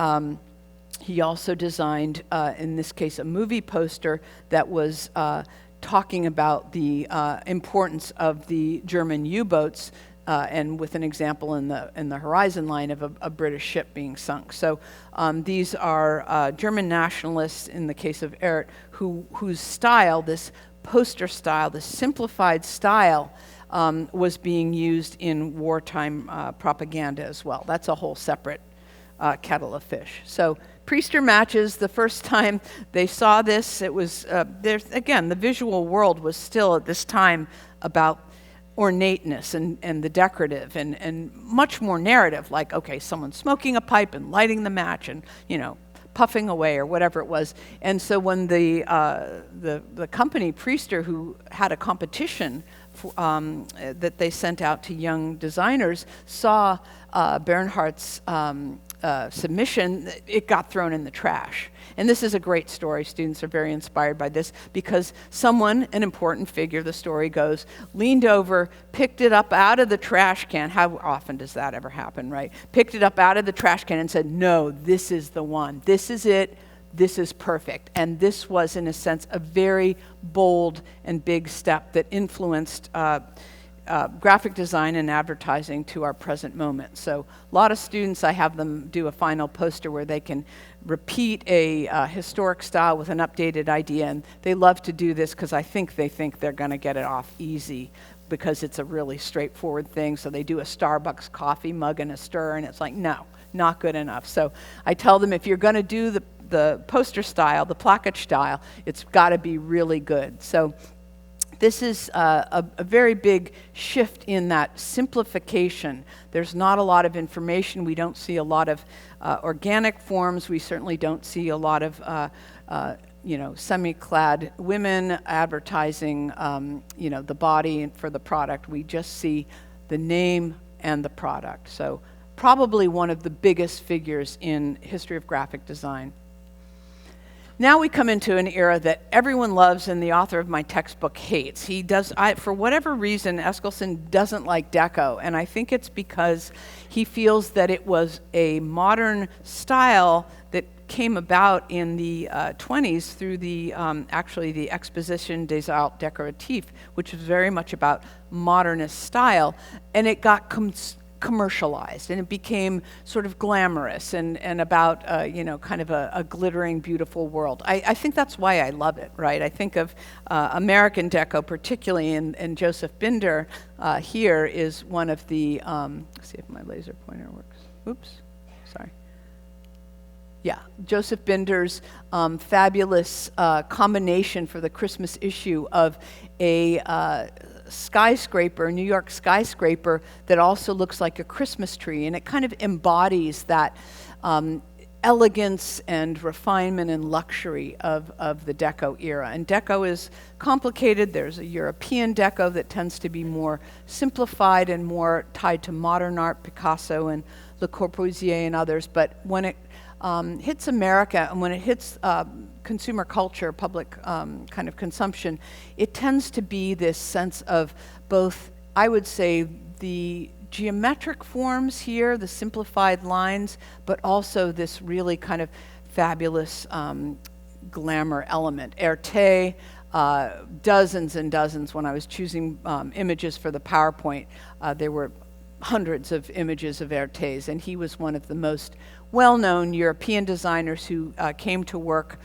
he also designed, in this case, a movie poster that was talking about the importance of the German U-boats, and with an example in the horizon line of a British ship being sunk. So these are German nationalists, in the case of Ehrt, whose style, this poster style, this simplified style, was being used in wartime propaganda as well. That's a whole separate kettle of fish. So Priester Matches, the first time they saw this, it was, again, the visual world was still at this time about ornateness and the decorative and much more narrative, like, okay, someone's smoking a pipe and lighting the match and, puffing away or whatever it was. And so when the company Priester, who had a competition that they sent out to young designers, saw Bernhardt's submission, it got thrown in the trash. And this is a great story. Students are very inspired by this because someone, an important figure, the story goes, leaned over, picked it up out of the trash can. How often does that ever happen, right? Picked it up out of the trash can and said, no, this is the one. This is it. This is perfect. And this was, in a sense, a very bold and big step that influenced graphic design and advertising to our present moment. So a lot of students, I have them do a final poster where they can repeat a historic style with an updated idea, and they love to do this because they think they're going to get it off easy because it's a really straightforward thing. So they do a Starbucks coffee mug and a stir, and it's like, no, not good enough. So I tell them, if you're going to do the poster style, the plaquette style, it's got to be really good. So this is a very big shift in that simplification. There's not a lot of information. We don't see a lot of organic forms. We certainly don't see a lot of semi-clad women advertising the body for the product. We just see the name and the product. So probably one of the biggest figures in history of graphic design. Now we come into an era that everyone loves and the author of my textbook hates. For whatever reason, Eskilsson doesn't like Deco, and I think it's because he feels that it was a modern style that came about in the 20s through the Exposition des Arts Décoratifs, which was very much about modernist style, and it got commercialized, and it became sort of glamorous and about kind of a glittering, beautiful world. I think that's why I love it, right? I think of American Deco particularly, and Joseph Binder here is one of the, let's see if my laser pointer works. Oops, sorry. Yeah, Joseph Binder's fabulous combination for the Christmas issue of a skyscraper, New York skyscraper, that also looks like a Christmas tree, and it kind of embodies that elegance and refinement and luxury of the Deco era. And Deco is complicated. There's a European Deco that tends to be more simplified and more tied to modern art, Picasso and Le Corbusier and others. But when it hits America and when it hits consumer culture, public kind of consumption, it tends to be this sense of both, I would say, the geometric forms here, the simplified lines, but also this really kind of fabulous glamour element. Erte, dozens and dozens. When I was choosing images for the PowerPoint, there were hundreds of images of Erte's, and he was one of the most well-known European designers who came to work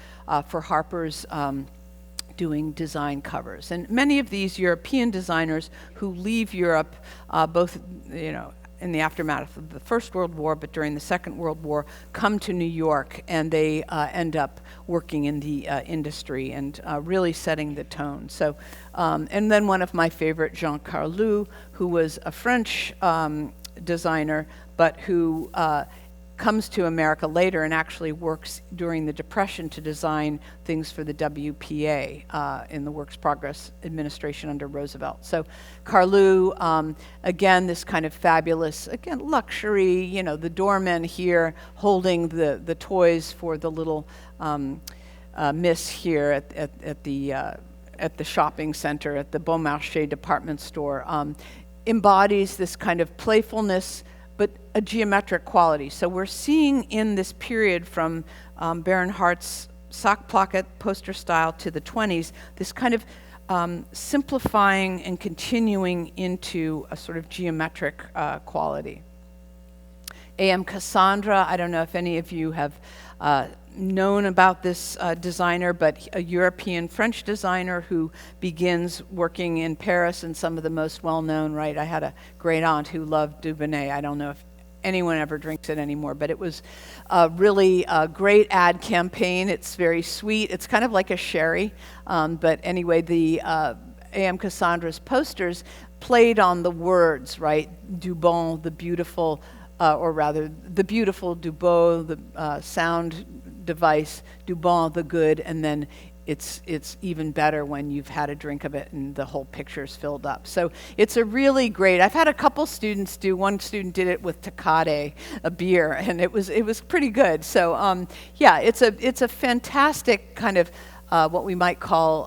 for Harper's doing design covers. And many of these European designers who leave Europe, both in the aftermath of the First World War, but during the Second World War, come to New York, and they end up working in the industry and really setting the tone. So, and then one of my favorite, Jean Carlu, who was a French designer, but who comes to America later and actually works during the Depression to design things for the WPA in the Works Progress Administration under Roosevelt. So Carlu, again, this kind of fabulous, again, luxury, the doorman here holding the toys for the little miss here at the shopping center, at the Bon Marché department store, embodies this kind of playfulness, but a geometric quality. So we're seeing in this period from Bernhardt's sock pocket poster style to the 20s, this kind of simplifying and continuing into a sort of geometric quality. A.M. Cassandra, I don't know if any of you have known about this designer, but a European French designer who begins working in Paris, and some of the most well-known, right? I had a great aunt who loved Dubonnet. I don't know if anyone ever drinks it anymore, but it was really a great ad campaign. It's very sweet. It's kind of like a sherry, but anyway, the A.M. Cassandra's posters played on the words, right? Dubon, the beautiful, or rather, the beautiful, Dubo, the sound device, Dubon, the good, and then it's even better when you've had a drink of it and the whole picture's filled up. So it's a really great, I've had a couple students do, one student did it with Tecate, a beer, and it was pretty good. So yeah, it's a fantastic kind of what we might call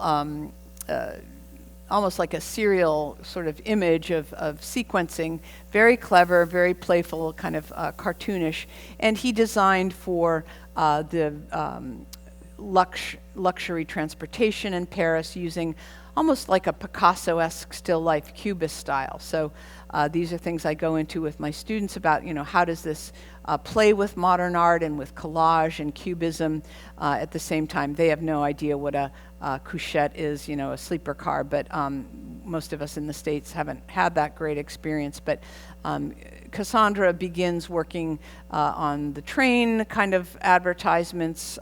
almost like a serial sort of image of sequencing, very clever, very playful, kind of cartoonish. And he designed for the luxury transportation in Paris using almost like a Picasso-esque still life cubist style. So these are things I go into with my students about, how does this play with modern art and with collage and cubism at the same time. They have no idea what a couchette is, a sleeper car, but most of us in the States haven't had that great experience. But Cassandra begins working on the train kind of advertisements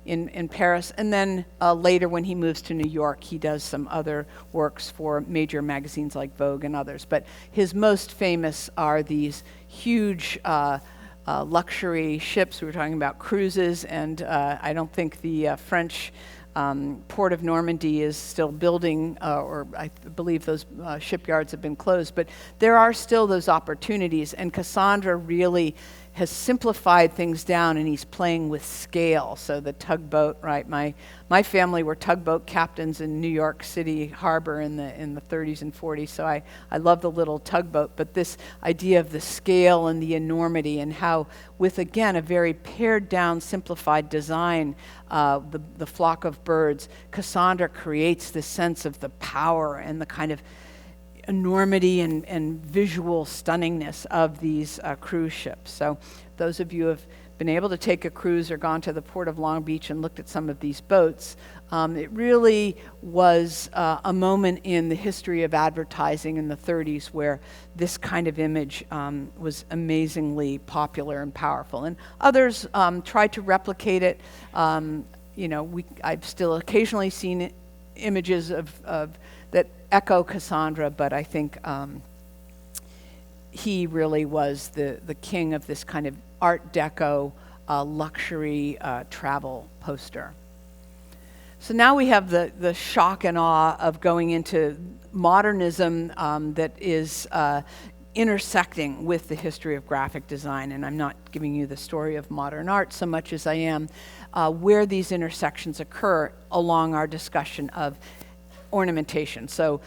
in Paris, and then later when he moves to New York, he does some other works for major magazines like Vogue and others. But his most famous are these huge luxury ships. We were talking about cruises, and I don't think the French port of Normandy is still building, or I believe those shipyards have been closed, but there are still those opportunities, and Cassandra really has simplified things down, and he's playing with scale. So the tugboat, right? My family were tugboat captains in New York City Harbor in the 30s and 40s, so I love the little tugboat. But this idea of the scale and the enormity, and how with, again, a very pared down, simplified design, the flock of birds, Cassandra creates this sense of the power and the kind of enormity and visual stunningness of these cruise ships. So those of you who have been able to take a cruise or gone to the port of Long Beach and looked at some of these boats, it really was a moment in the history of advertising in the 30s where this kind of image was amazingly popular and powerful. And others tried to replicate it. I've still occasionally seen images of that echo Cassandra, but I think he really was the king of this kind of Art Deco luxury travel poster. So now we have the shock and awe of going into modernism that is intersecting with the history of graphic design. And I'm not giving you the story of modern art so much as I am where these intersections occur along our discussion of ornamentation. So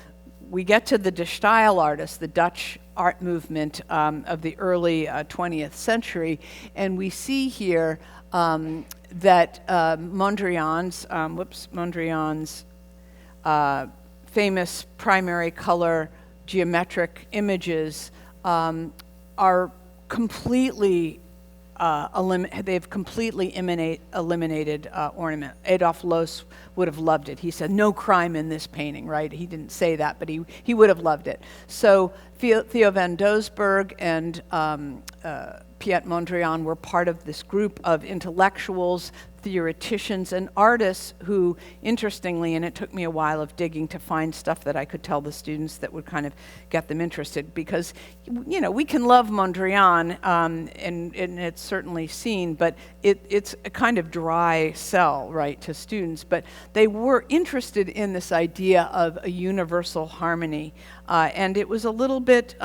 we get to the De Stijl artists, the Dutch art movement of the early 20th century. And we see here that Mondrian's famous primary color geometric images are completely they've completely eliminated ornament. Adolf Loos would have loved it. He said, no crime in this painting, right? He didn't say that, but he would have loved it. So Theo van Doesburg and Piet Mondrian were part of this group of intellectuals, theoreticians, and artists who, interestingly, and it took me a while of digging to find stuff that I could tell the students that would kind of get them interested, because, you know, we can love Mondrian, and it's certainly seen, but it's a kind of dry sell, right, to students. But they were interested in this idea of a universal harmony, and it was a little bit...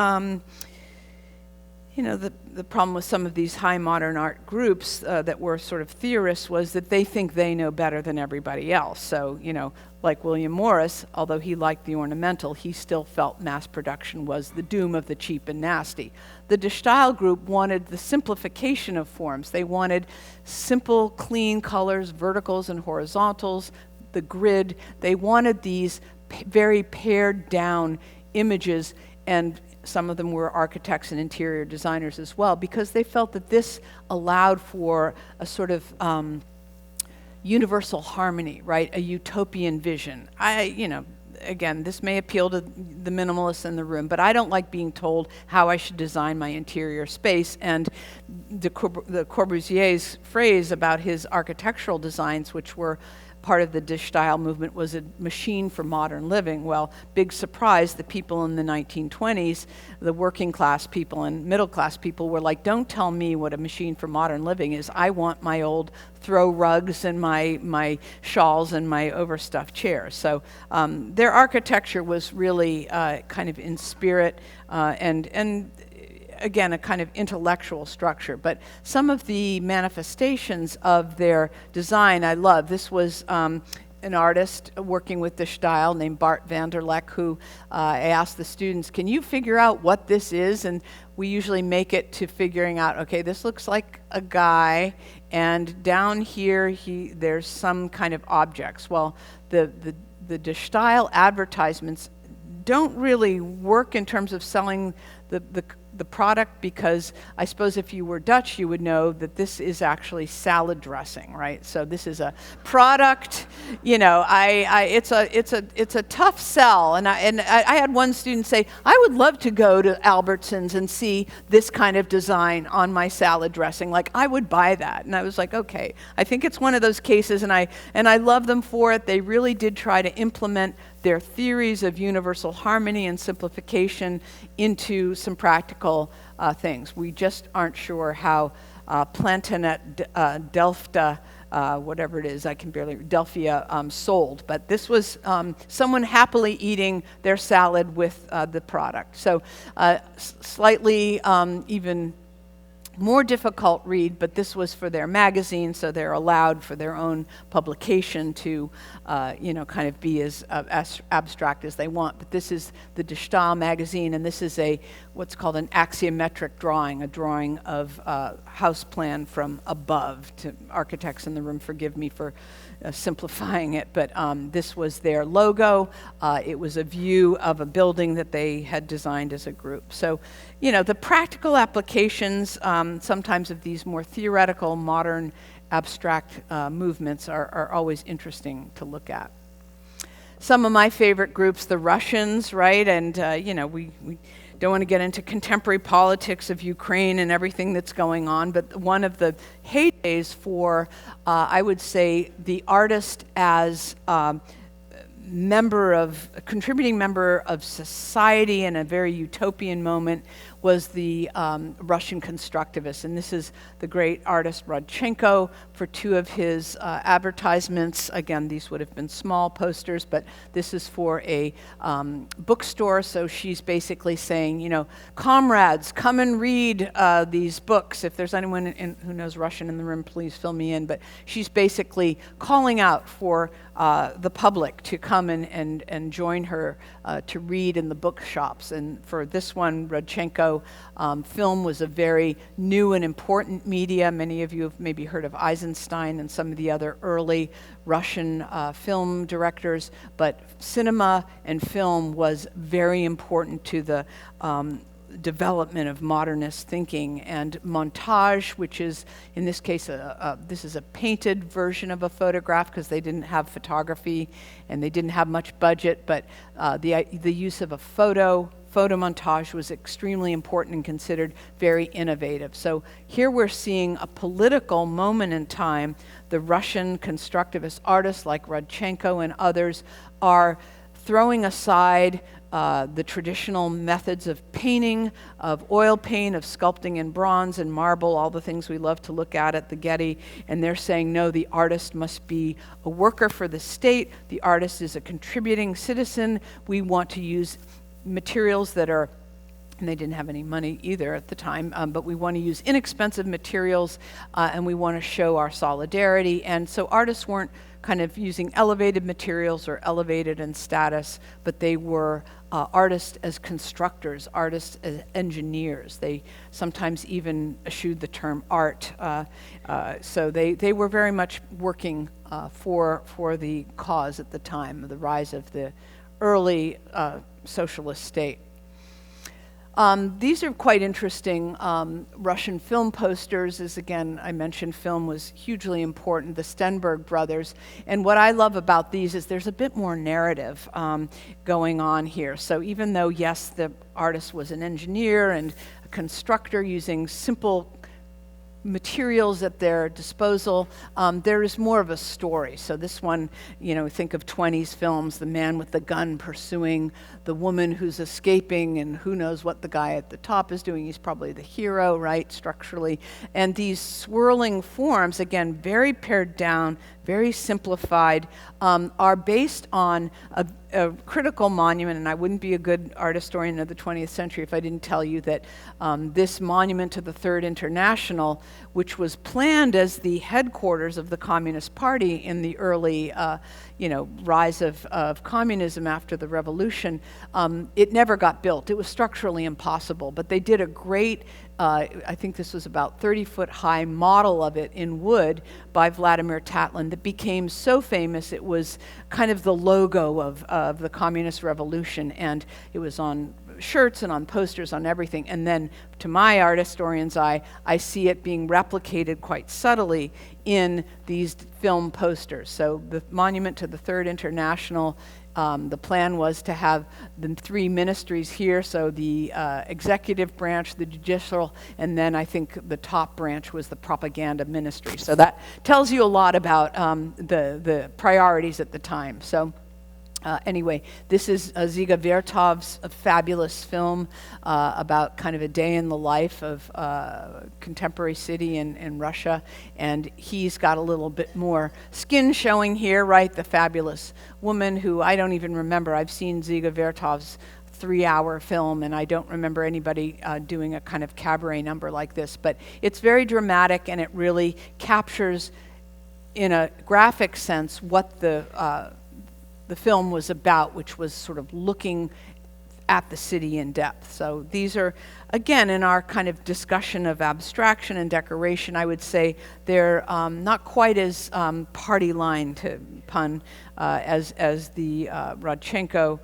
you know, the problem with some of these high modern art groups that were sort of theorists was that they think they know better than everybody else. So, you know, like William Morris, although he liked the ornamental, he still felt mass production was the doom of the cheap and nasty. The De Stijl group wanted the simplification of forms. They wanted simple, clean colors, verticals and horizontals, the grid. They wanted these very pared down images, and some of them were architects and interior designers as well, because they felt that this allowed for a sort of universal harmony, right? A utopian vision. You know, again, this may appeal to the minimalists in the room, but I don't like being told how I should design my interior the Corbusier's phrase about his architectural designs, which were part of the De Stijl movement, was a machine for modern living. Well, big surprise, the people in the 1920s, the working class people and middle class people were like, don't tell me what a machine for modern living is. I want my old throw rugs and my shawls and my overstuffed chairs. So their architecture was really kind of in spirit and again, a kind of intellectual structure. But some of the manifestations of their design I love. This was an artist working with De Stijl named Bart van der Lek, who I asked the students, can you figure out what this is? And we usually make it to figuring out, okay, this looks like a guy, and down here there's some kind of objects. Well, the De Stijl advertisements don't really work in terms of selling the product, because I suppose if you were Dutch, you would know that this is actually salad dressing, right? So this is a product, you know. It's a tough sell, and I had one student say, I would love to go to Albertsons and see this kind of design on my salad dressing. Like, I would buy that, and I was like, okay. I think it's one of those cases, and I love them for it. They really did try to implement their theories of universal harmony and simplification into some practical things. We just aren't sure how Plantanet Delfta, whatever it is, I can barely, Delphia sold. But this was someone happily eating their salad with the product. So slightly even more difficult read, but this was for their magazine, so they're allowed for their own publication to, kind of be as abstract as they want. But this is the De Stijl magazine, and this is what's called an axiometric drawing, a drawing of house plan from above. To architects in the room, forgive me for simplifying it, but this was their logo. It was a view of a building that they had designed as a group. So, you know, the practical applications sometimes of these more theoretical, modern, abstract movements are always interesting to look at. Some of my favorite groups, the Russians, right? And, we don't want to get into contemporary politics of Ukraine and everything that's going on, but one of the heydays for, I would say, the artist as contributing member of society in a very utopian moment was the Russian Constructivists. And this is the great artist Rodchenko for two of his advertisements. Again, these would have been small posters, but this is for a bookstore. So she's basically saying, comrades, come and read these books. If there's anyone who knows Russian in the room, please fill me in. But she's basically calling out for the public to come come and join her to read in the bookshops. And for this one, Rodchenko, film was a very new and important media. Many of you have maybe heard of Eisenstein and some of the other early Russian film directors, but cinema and film was very important to the development of modernist thinking. And montage, which is in this case this is a painted version of a photograph because they didn't have photography and they didn't have much budget, but the use of a photo montage was extremely important and considered very innovative. So here we're seeing a political moment in time. The Russian constructivist artists like Rodchenko and others are throwing aside the traditional methods of painting, of oil paint, of sculpting in bronze and marble, all the things we love to look at the Getty, and they're saying, no, the artist must be a worker for the state, the artist is a contributing citizen, we want to use materials that are, and they didn't have any money either at the time, but we want to use inexpensive materials, and we want to show our solidarity, and so artists weren't kind of using elevated materials or elevated in status, but they were artists as constructors, artists as engineers. They sometimes even eschewed the term art. So they were very much working for the cause at the time of the rise of the early socialist state. These are quite interesting Russian film posters. As again, I mentioned film was hugely important, the Stenberg brothers. And what I love about these is there's a bit more narrative going on here. So even though, yes, the artist was an engineer and a constructor using simple materials at their disposal, there is more of a story. So this one, think of 20s films, the man with the gun pursuing the woman who's escaping, and who knows what the guy at the top is doing. He's probably the hero, right, structurally. And these swirling forms, again, very pared down, very simplified, are based on a critical monument, and I wouldn't be a good art historian of the 20th century if I didn't tell you that this monument to the Third International, which was planned as the headquarters of the Communist Party in the early rise of communism after the revolution, it never got built. It was structurally impossible, but they did a great, I think this was about 30-foot high model of it in wood by Vladimir Tatlin that became so famous it was kind of the logo of the communist revolution, and it was on shirts and on posters, on everything. And then to my art historian's eye, I see it being replicated quite subtly in these film posters. So the monument to the Third International, the plan was to have the three ministries here, so the executive branch, the judicial, and then I think the top branch was the propaganda ministry. So that tells you a lot about the priorities at the time. So anyway, this is Ziga Vertov's fabulous film about kind of a day in the life of contemporary city in Russia, and he's got a little bit more skin showing here, right? The fabulous woman who I don't even remember. I've seen Ziga Vertov's 3-hour film, and I don't remember anybody doing a kind of cabaret number like this, but it's very dramatic, and it really captures in a graphic sense what the film was about, which was sort of looking at the city in depth. So these are, again, in our kind of discussion of abstraction and decoration, I would say they're not quite as party line, to pun, as the Rodchenko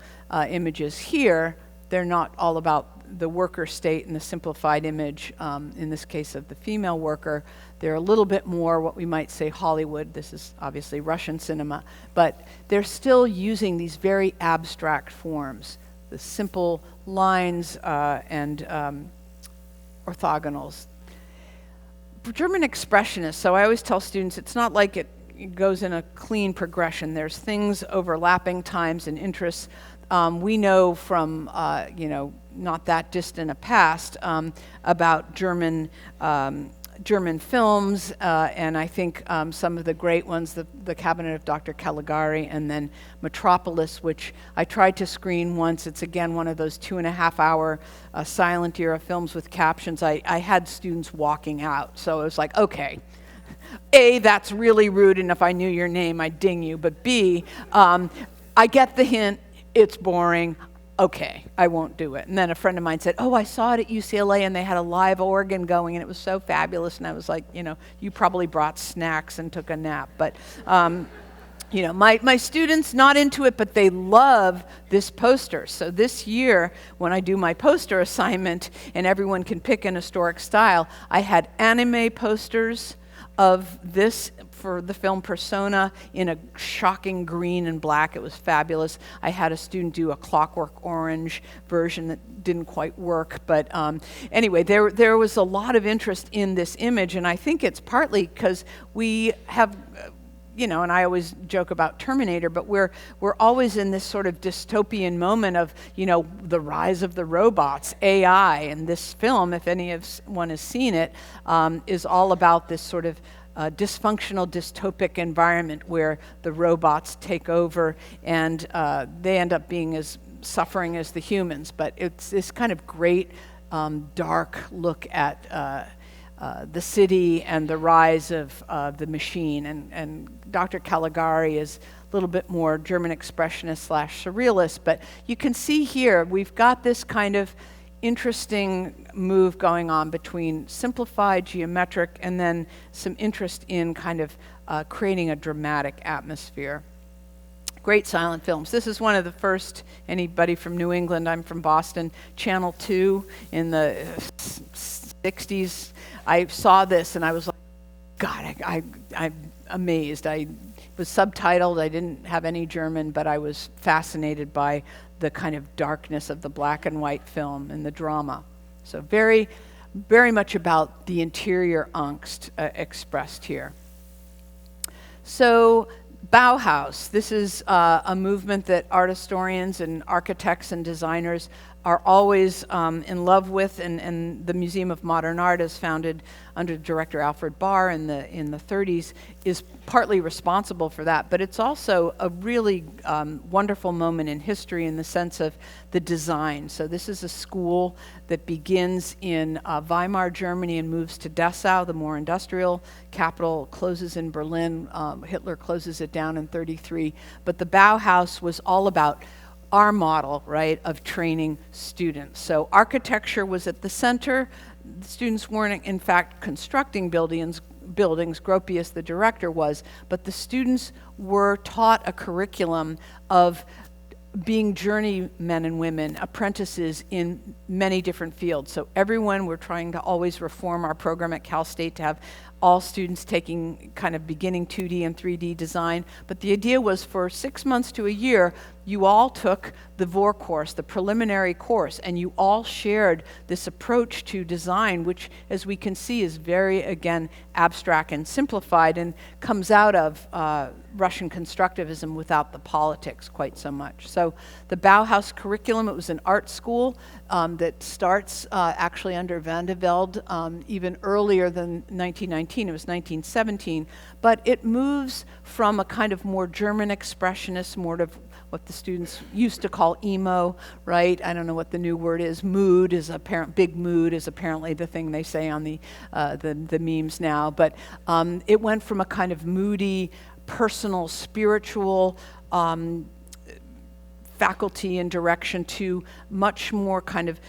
images here. They're not all about the worker state and the simplified image, in this case of the female worker. They're a little bit more what we might say Hollywood. This is obviously Russian cinema, but they're still using these very abstract forms, the simple lines and orthogonals. German expressionists, so I always tell students it's not like it goes in a clean progression. There's things overlapping times and interests. We know from, not that distant a past about German films, and I think some of the great ones, the Cabinet of Dr. Caligari, and then Metropolis, which I tried to screen once. It's again one of those 2.5-hour silent era films with captions. I had students walking out, so it was like, okay, A, that's really rude, and if I knew your name, I'd ding you, but B, I get the hint, it's boring, okay, I won't do it. And then a friend of mine said, oh, I saw it at UCLA and they had a live organ going and it was so fabulous. And I was like, you probably brought snacks and took a nap. But, my students not into it, but they love this poster. So this year, when I do my poster assignment and everyone can pick an historic style, I had anime posters of this for the film Persona in a shocking green and black. It was fabulous. I had a student do a Clockwork Orange version that didn't quite work. But anyway, there was a lot of interest in this image, and I think it's partly because we have... and I always joke about Terminator, but we're always in this sort of dystopian moment of, the rise of the robots, AI, and this film, if anyone has seen it, is all about this sort of dysfunctional, dystopic environment where the robots take over and they end up being as suffering as the humans. But it's this kind of great, dark look at the city and the rise of the machine. And Dr. Caligari is a little bit more German expressionist / surrealist, but you can see here we've got this kind of interesting move going on between simplified, geometric, and then some interest in kind of creating a dramatic atmosphere. Great silent films. This is one of the first, anybody from New England, I'm from Boston, Channel 2 in the 60s. I saw this and I was like, God, I'm amazed. I was subtitled. I didn't have any German, but I was fascinated by the kind of darkness of the black and white film and the drama. So very, very much about the interior angst expressed here. So Bauhaus, this is a movement that art historians and architects and designers are always in love with, and the Museum of Modern Art, as founded under director Alfred Barr in the 30s, is partly responsible for that. But it's also a really wonderful moment in history in the sense of the design. So this is a school that begins in Weimar, Germany, and moves to Dessau, the more industrial capital, closes in Berlin. Hitler closes it down in 1933. But the Bauhaus was all about our model, right, of training students. So architecture was at the center. The students weren't, in fact, constructing buildings. Gropius, the director, was, but the students were taught a curriculum of being journeymen and women, apprentices in many different fields. So everyone, we're trying to always reform our program at Cal State to have all students taking kind of beginning 2D and 3D design. But the idea was for 6 months to a year, you all took the VOR course, the preliminary course, and you all shared this approach to design, which, as we can see, is very, again, abstract and simplified and comes out of Russian constructivism without the politics quite so much. So the Bauhaus curriculum, it was an art school that starts actually under Van de Velde even earlier than 1919. It was 1917. But it moves from a kind of more German expressionist, more of what the students used to call emo, right? I don't know what the new word is. Mood is big mood is apparently the thing they say on the memes now. But it went from a kind of moody, personal, spiritual faculty and direction to much more kind of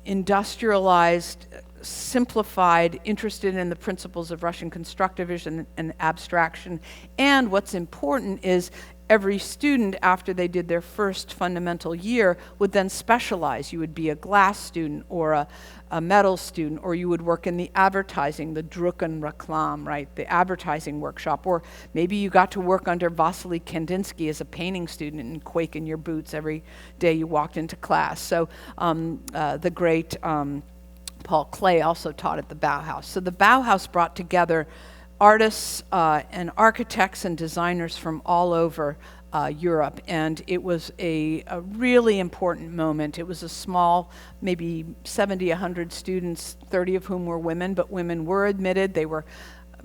industrialized, simplified, interested in the principles of Russian constructivism and abstraction. And what's important is every student, after they did their first fundamental year, would then specialize. You would be a glass student or a metal student, or you would work in the advertising, the Druckenreklam, right, the advertising workshop. Or maybe you got to work under Vasily Kandinsky as a painting student and quake in your boots every day you walked into class. So the great Paul Klee also taught at the Bauhaus. So the Bauhaus brought together artists and architects and designers from all over Europe, and it was a really important moment. It was a small, maybe 70, 100 students, 30 of whom were women, but women were admitted. They were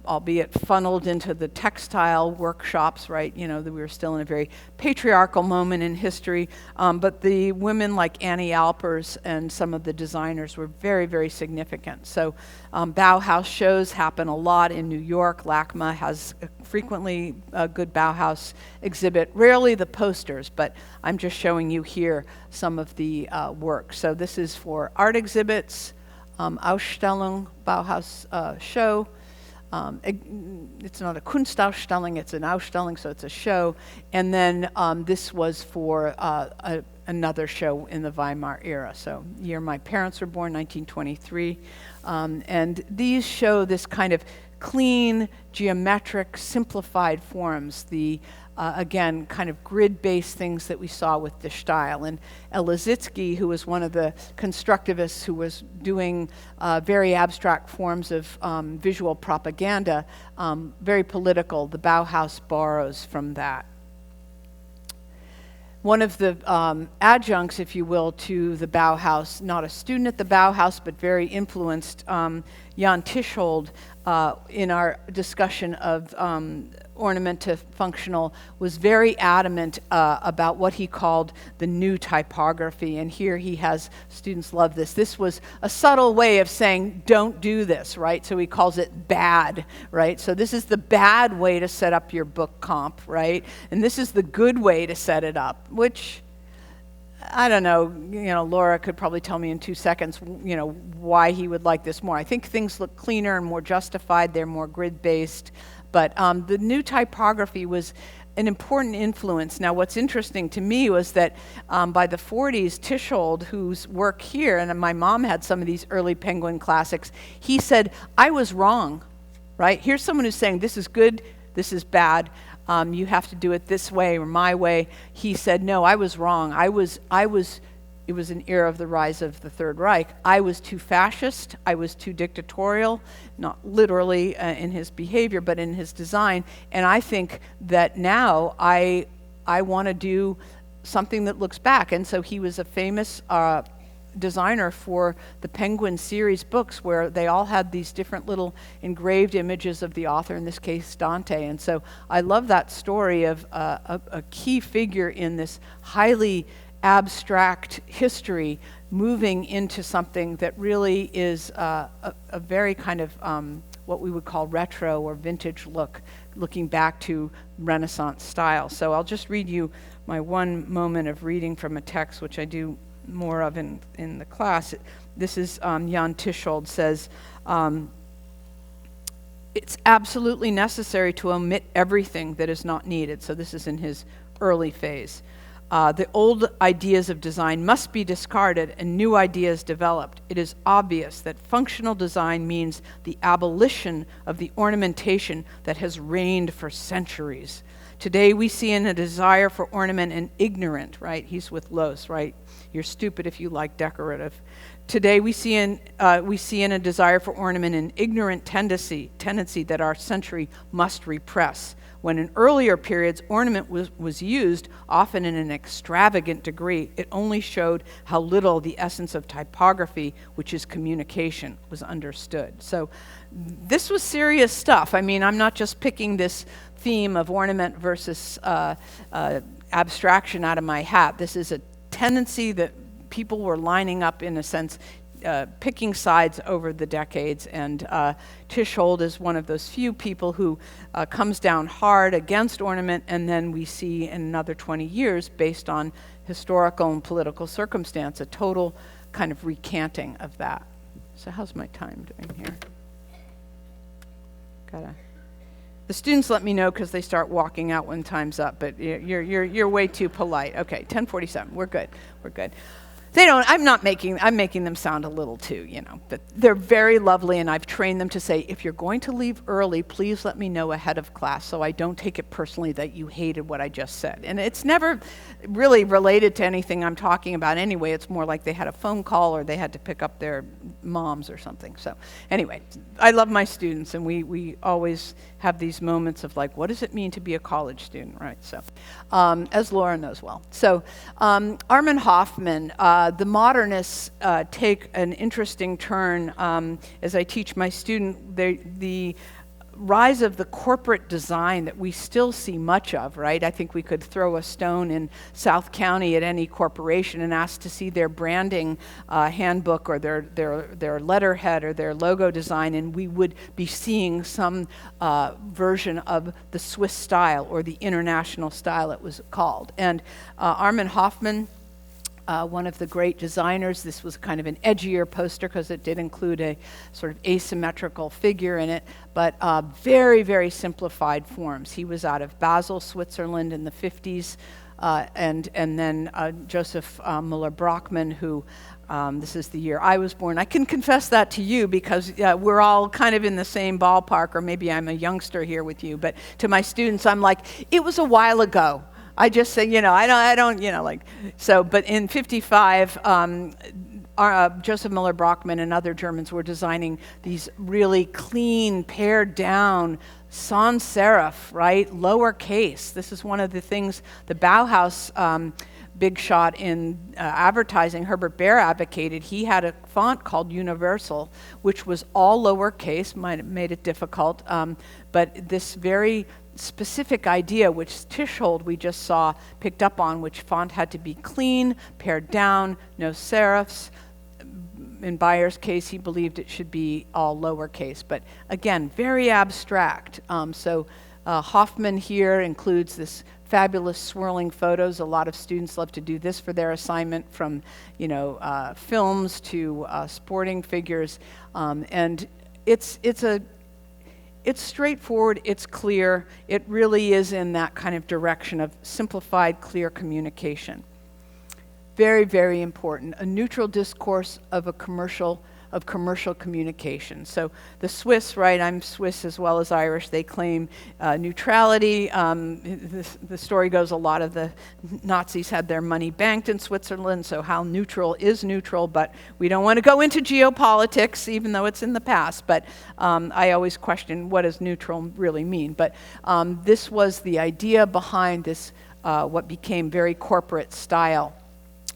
albeit funneled into the textile workshops, right? We were still in a very patriarchal moment in history, but the women like Annie Alpers and some of the designers were very, very significant. So Bauhaus shows happen a lot in New York. LACMA has frequently a good Bauhaus exhibit, rarely the posters, but I'm just showing you here some of the work. So this is for art exhibits, Ausstellung, Bauhaus show. It's not a Kunstausstellung, it's an Ausstellung, so it's a show. And then this was for another show in the Weimar era. So year my parents were born, 1923. And these show this kind of clean, geometric, simplified forms, the again, kind of grid-based things that we saw with the style. And Elizitsky, who was one of the constructivists who was doing very abstract forms of visual propaganda, very political, the Bauhaus borrows from that. One of the adjuncts, if you will, to the Bauhaus, not a student at the Bauhaus, but very influenced, Jan Tischhold, in our discussion of ornament to functional, was very adamant about what he called the new typography. And here he has, students love this. This was a subtle way of saying, don't do this, right? So he calls it bad, right? So this is the bad way to set up your book comp, right? And this is the good way to set it up, which, I don't know, Laura could probably tell me in 2 seconds, why he would like this more. I think things look cleaner and more justified. They're more grid-based. But the new typography was an important influence. Now, what's interesting to me was that by the 40s, Tischhold, whose work here, and my mom had some of these early Penguin classics, he said, I was wrong, right? Here's someone who's saying, this is good, this is bad, you have to do it this way or my way. He said, no, I was wrong. It was an era of the rise of the Third Reich. I was too fascist, I was too dictatorial, not literally in his behavior, but in his design. And I think that now I want to do something that looks back. And so he was a famous designer for the Penguin series books, where they all had these different little engraved images of the author, in this case Dante. And so I love that story of a key figure in this highly abstract history moving into something that really is a very kind of what we would call retro or vintage look, looking back to Renaissance style. So I'll just read you my one moment of reading from a text, which I do more of in the class. This is Jan Tischhold says, it's absolutely necessary to omit everything that is not needed. So this is in his early phase. The old ideas of design must be discarded and new ideas developed. It is obvious that functional design means the abolition of the ornamentation that has reigned for centuries. Today we see in a desire for ornament an ignorant, right? He's with Los, right? You're stupid if you like decorative. Today we see in a desire for ornament an ignorant tendency that our century must repress. When in earlier periods ornament was used, often in an extravagant degree, it only showed how little the essence of typography, which is communication, was understood. So this was serious stuff. I mean, I'm not just picking this theme of ornament versus abstraction out of my hat. This is a tendency that people were lining up, in a sense, picking sides over the decades, and Tischhold is one of those few people who comes down hard against ornament, and then we see in another 20 years, based on historical and political circumstance, a total kind of recanting of that. So how's my time doing here? The students let me know because they start walking out when time's up, but you're way too polite. Okay, 10:47. We're good. They don't, I'm making them sound a little too, but they're very lovely, and I've trained them to say, if you're going to leave early, please let me know ahead of class so I don't take it personally that you hated what I just said. And it's never really related to anything I'm talking about anyway. It's more like they had a phone call or they had to pick up their moms or something. So anyway, I love my students, and we always have these moments of like, what does it mean to be a college student, right? So, as Laura knows well. So, Armin Hoffman, the modernists take an interesting turn. As I teach my student, the rise of the corporate design that we still see much of, right? I think we could throw a stone in South County at any corporation and ask to see their branding handbook or their letterhead or their logo design, and we would be seeing some version of the Swiss style or the international style it was called. And Armin Hoffmann, one of the great designers. This was kind of an edgier poster because it did include a sort of asymmetrical figure in it, but very, very simplified forms. He was out of Basel, Switzerland in the 50s, and then Joseph Müller-Brockmann, who this is the year I was born. I can confess that to you because we're all kind of in the same ballpark, or maybe I'm a youngster here with you, but to my students, I'm like, it was a while ago. I just say, I don't, like, so, but in 55, Joseph Müller-Brockmann and other Germans were designing these really clean, pared down, sans serif, right, lowercase. This is one of the things the Bauhaus big shot in advertising, Herbert Baer, advocated. He had a font called Universal, which was all lowercase, might have made it difficult, but this very specific idea, which Tischhold we just saw picked up on, which font had to be clean, pared down, no serifs. In Bayer's case, he believed it should be all lowercase, but again, very abstract. So Hoffmann here includes this fabulous swirling photos. A lot of students love to do this for their assignment, from films to sporting figures, and it's straightforward, it's clear, it really is in that kind of direction of simplified, clear communication. Very, very important. A neutral discourse of commercial communication. So the Swiss, right, I'm Swiss as well as Irish, they claim neutrality. The story goes a lot of the Nazis had their money banked in Switzerland, so how neutral is neutral, but we don't want to go into geopolitics, even though it's in the past, but I always question what does neutral really mean. But this was the idea behind this, what became very corporate style.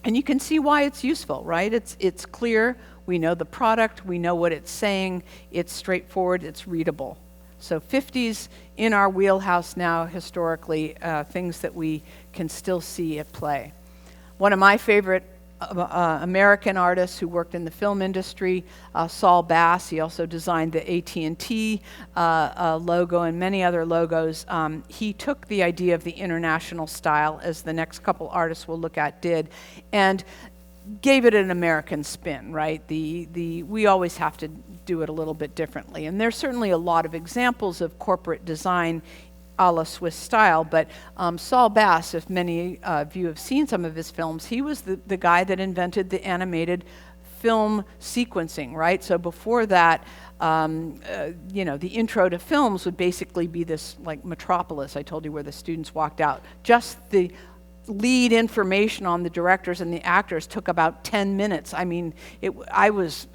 And you can see why it's useful, right? It's clear. We know the product, we know what it's saying, it's straightforward, it's readable. So 50s in our wheelhouse now, historically, things that we can still see at play. One of my favorite American artists who worked in the film industry, Saul Bass. He also designed the AT&T logo and many other logos. He took the idea of the international style, as the next couple artists we'll look at did, and gave it an American spin, right? We always have to do it a little bit differently. And there's certainly a lot of examples of corporate design a la Swiss style, but Saul Bass, if many of you have seen some of his films, he was the guy that invented the animated film sequencing, right? So before that, the intro to films would basically be this like Metropolis, I told you, where the students walked out. Just the lead information on the directors and the actors took about 10 minutes. I mean, I was,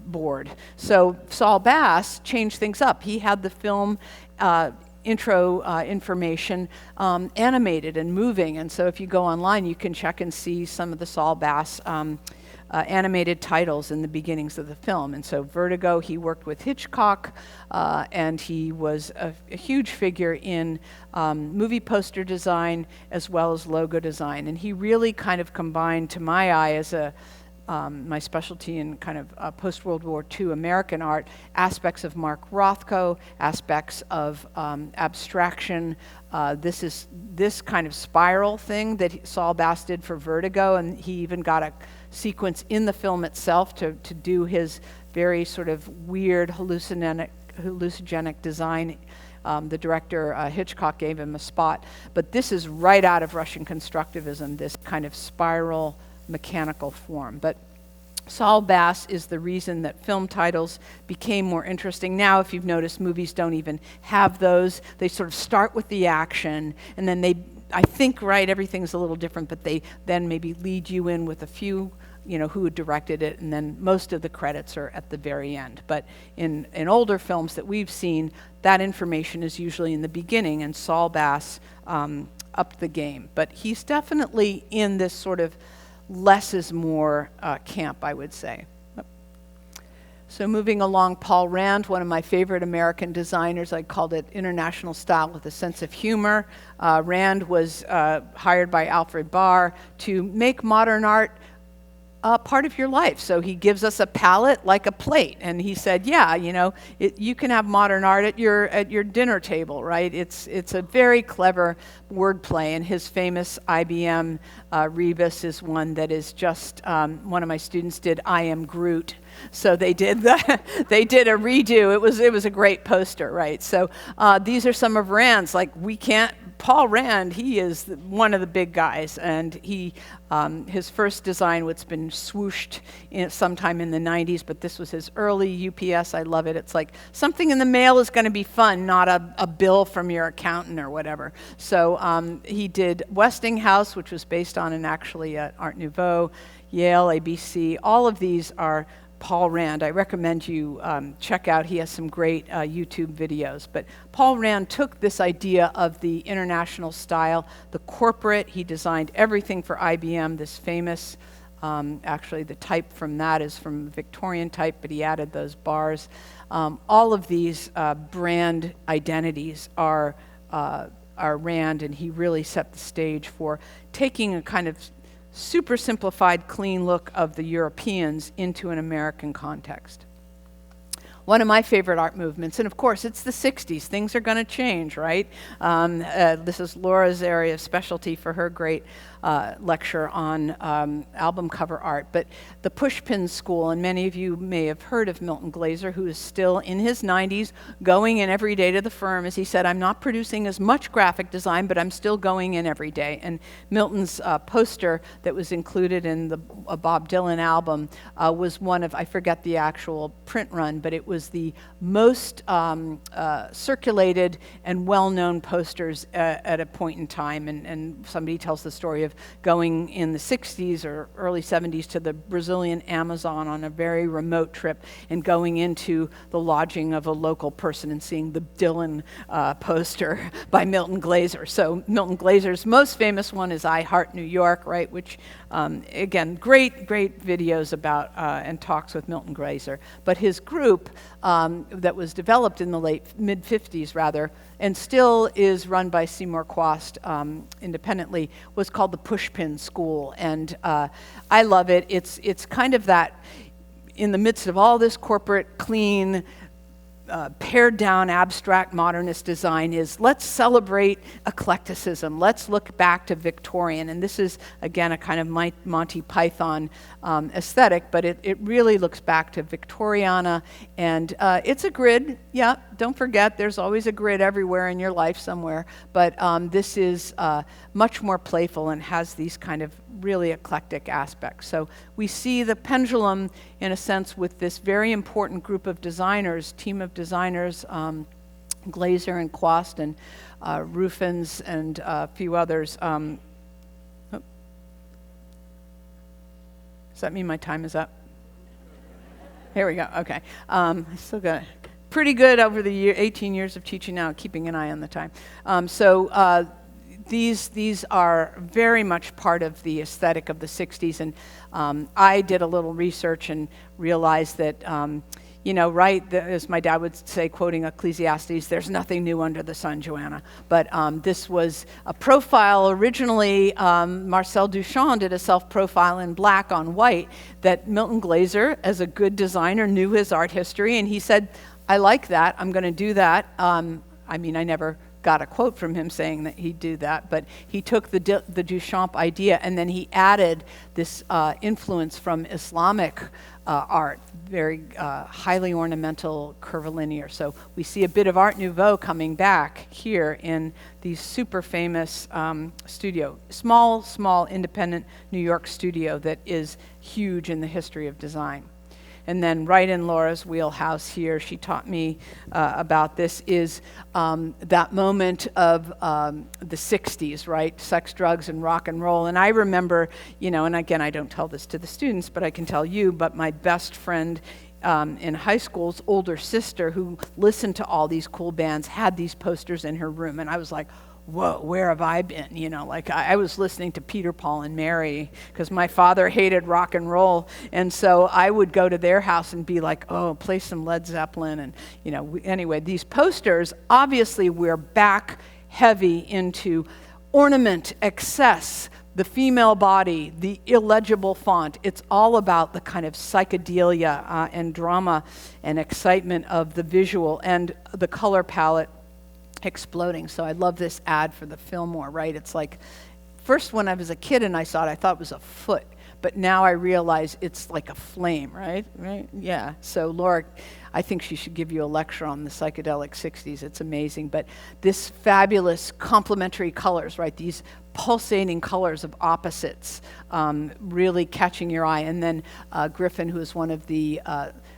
bored. So Saul Bass changed things up. He had the film intro information animated and moving. And so if you go online, you can check and see some of the Saul Bass animated titles in the beginnings of the film. And so Vertigo, he worked with Hitchcock, and he was a huge figure in movie poster design as well as logo design. And he really kind of combined, to my eye, as my specialty in kind of post-World War II American art, aspects of Mark Rothko, aspects of abstraction. This kind of spiral thing that Saul Bass did for Vertigo, and he even got a sequence in the film itself to do his very sort of weird hallucinogenic design. The director, Hitchcock, gave him a spot. But this is right out of Russian constructivism, this kind of spiral mechanical form. But Saul Bass is the reason that film titles became more interesting. Now, if you've noticed, movies don't even have those. They sort of start with the action, and then I think, right, everything's a little different, but they then maybe lead you in with a few, who directed it, and then most of the credits are at the very end. But in older films that we've seen, that information is usually in the beginning, and Saul Bass upped the game. But he's definitely in this sort of less is more camp, I would say. So moving along, Paul Rand, one of my favorite American designers, I called it international style with a sense of humor. Rand was hired by Alfred Barr to make modern art part of your life. So he gives us a palette like a plate, and he said, yeah, you know, you can have modern art at your dinner table, right? It's a very clever wordplay, and his famous IBM rebus is one that is just, one of my students did I Am Groot. So they did they did a redo. It was a great poster, right? So these are some of Rand's. Like, Paul Rand, he is one of the big guys, and his first design was been swooshed sometime in the 90s, but this was his early UPS. I love it. It's like something in the mail is going to be fun, not a bill from your accountant or whatever. So he did Westinghouse, which was based on actually Art Nouveau, Yale, ABC. All of these are Paul Rand. I recommend you check out. He has some great YouTube videos. But Paul Rand took this idea of the international style, the corporate. He designed everything for IBM, this famous, actually the type from that is from Victorian type, but he added those bars. All of these brand identities are Rand, and he really set the stage for taking a kind of super simplified, clean look of the Europeans into an American context. One of my favorite art movements, and of course it's the 60s, things are going to change, right? This is Laura's area of specialty for her great lecture on album cover art, but the Pushpin School, and many of you may have heard of Milton Glaser, who is still in his 90s, going in every day to the firm. As he said, I'm not producing as much graphic design, but I'm still going in every day. And Milton's poster that was included in the Bob Dylan album was one of, I forget the actual print run, but it was the most circulated and well-known posters at a point in time. And somebody tells the story of going in the 60s or early 70s to the Brazilian Amazon on a very remote trip and going into the lodging of a local person and seeing the Dylan poster by Milton Glaser. So Milton Glaser's most famous one is I Heart New York, right? Which, again, great videos about and talks with Milton Glaser. But his group that was developed in the mid-50s rather, and still is run by Seymour Quast independently, was called the Pushpin School. And I love it. It's kind of that, in the midst of all this corporate, clean, pared down abstract modernist design, is let's celebrate eclecticism. Let's look back to Victorian. And this is, again, a kind of Monty Python aesthetic, but it really looks back to Victoriana. And it's a grid. Yeah, don't forget, there's always a grid everywhere in your life somewhere. But this is much more playful and has these kind of really eclectic aspects. So we see the pendulum, in a sense, with this very important group of designers, team of designers, Glaser and Quast and Ruffins and a few others. Does that mean my time is up? Here we go. Okay. I still got pretty good over the 18 years of teaching now, keeping an eye on the time. These are very much part of the aesthetic of the 60s, and I did a little research and realized that, as my dad would say, quoting Ecclesiastes, there's nothing new under the sun, Joanna. But this was a profile. Originally, Marcel Duchamp did a self-profile in black on white that Milton Glaser, as a good designer, knew his art history, and he said, I like that, I'm going to do that. I never got a quote from him saying that he'd do that, but he took the Duchamp idea and then he added this influence from Islamic art, very highly ornamental, curvilinear. So we see a bit of Art Nouveau coming back here in these super famous studio, small independent New York studio that is huge in the history of design. And then right in Laura's wheelhouse here, she taught me about this, is that moment of the 60s, right? Sex, drugs, and rock and roll. And I remember, and again, I don't tell this to the students, but I can tell you, but my best friend in high school's older sister, who listened to all these cool bands, had these posters in her room. And I was like, whoa, where have I been? You know, like I was listening to Peter, Paul, and Mary because my father hated rock and roll. And so I would go to their house and be like, oh, play some Led Zeppelin. And, you know, anyway, these posters, obviously we're back heavy into ornament, excess, the female body, the illegible font. It's all about the kind of psychedelia and drama and excitement of the visual and the color palette exploding. So I love this ad for the Fillmore, right? It's like, first when I was a kid and I saw it, I thought it was a foot, but now I realize it's like a flame, right? Right? Yeah. So Laura, I think she should give you a lecture on the psychedelic 60s. It's amazing. But this fabulous complementary colors, right? These pulsating colors of opposites, really catching your eye. And then Griffin, who is one of the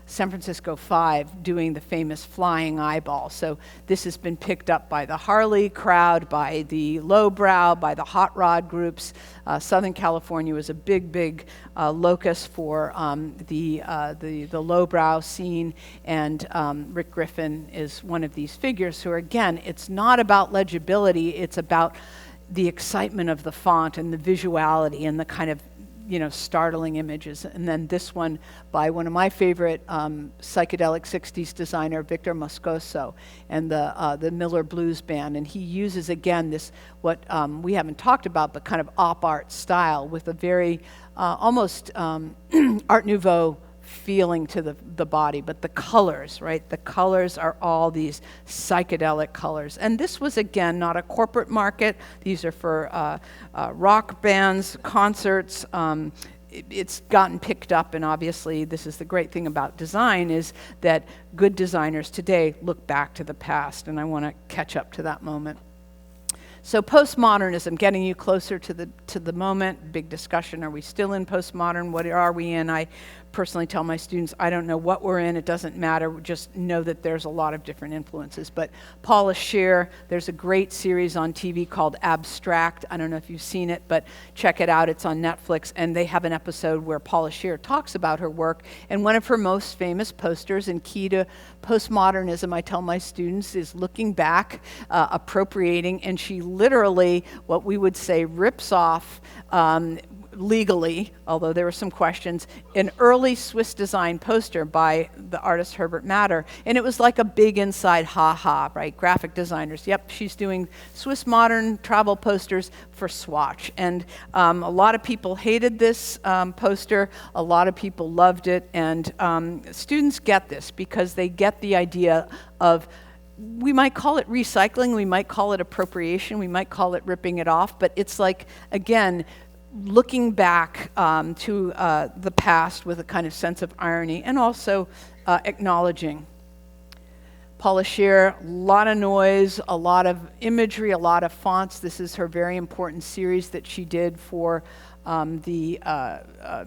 San Francisco Five, doing the famous flying eyeball. So this has been picked up by the Harley crowd, by the lowbrow, by the hot rod groups. Southern California was a big locus for the lowbrow scene, and Rick Griffin is one of these figures who, again, it's not about legibility, it's about the excitement of the font and the visuality and the kind of, you know, startling images. And then this one by one of my favorite psychedelic 60s designer, Victor Moscoso, and the Miller Blues Band. And he uses, again, this, what we haven't talked about, but kind of op art style with a very almost Art Nouveau feeling to the body, but the colors, right? The colors are all these psychedelic colors. And this was, again, not a corporate market. These are for rock bands, concerts. It's gotten picked up, and obviously this is the great thing about design, is that good designers today look back to the past, and I want to catch up to that moment. So postmodernism, getting you closer to the moment, big discussion. Are we still in postmodern? What are we in? I personally tell my students, I don't know what we're in, it doesn't matter, just know that there's a lot of different influences. But Paula Scher, there's a great series on TV called Abstract. I don't know if you've seen it, but check it out, it's on Netflix, and they have an episode where Paula Scher talks about her work, and one of her most famous posters and key to postmodernism, I tell my students, is looking back, appropriating, and she literally, what we would say, rips off legally, although there were some questions, an early Swiss design poster by the artist Herbert Matter, and it was like a big inside ha-ha, right? Graphic designers, yep, she's doing Swiss modern travel posters for Swatch, and a lot of people hated this poster, a lot of people loved it, and students get this because they get the idea of, we might call it recycling, we might call it appropriation, we might call it ripping it off, but it's like, again, looking back to the past with a kind of sense of irony, and also acknowledging. Paula Scher, a lot of noise, a lot of imagery, a lot of fonts. This is her very important series that she did for the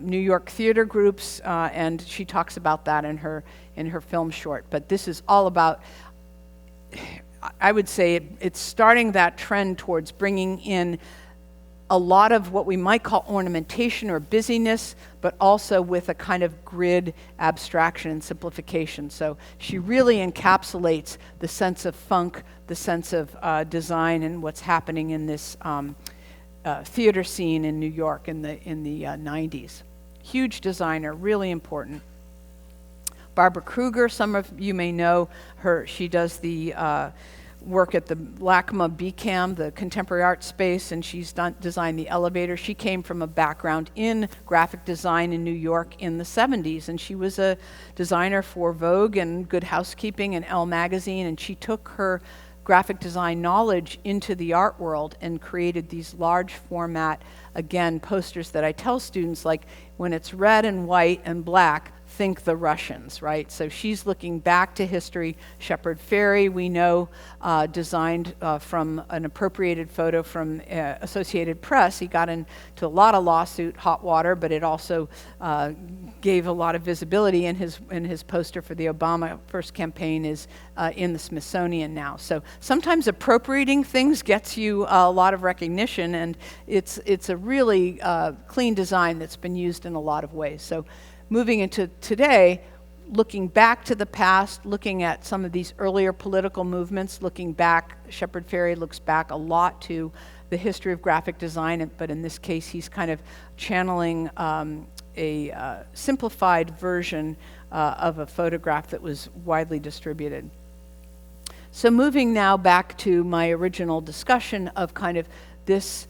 New York theater groups, and she talks about that in her film short. But this is all about, I would say it's starting that trend towards bringing in a lot of what we might call ornamentation or busyness, but also with a kind of grid abstraction and simplification. So she really encapsulates the sense of funk, the sense of design, and what's happening in this theater scene in New York in the 90s. Huge designer, really important. Barbara Kruger, some of you may know her. She does the work at the LACMA BCAM, the contemporary art space, and she's designed the elevator. She came from a background in graphic design in New York in the 70s, and she was a designer for Vogue and Good Housekeeping and Elle magazine, and she took her graphic design knowledge into the art world and created these large format, again, posters that I tell students, like, when it's red and white and black, think the Russians, right? So she's looking back to history. Shepard Fairey, we know, designed from an appropriated photo from Associated Press. He got into a lot of lawsuit, hot water, but it also gave a lot of visibility, and his poster for the Obama first campaign is in the Smithsonian now. So sometimes appropriating things gets you a lot of recognition, and it's a really clean design that's been used in a lot of ways. So moving into today, looking back to the past, looking at some of these earlier political movements, looking back, Shepard Fairey looks back a lot to the history of graphic design, but in this case he's kind of channeling a simplified version of a photograph that was widely distributed. So moving now back to my original discussion of kind of this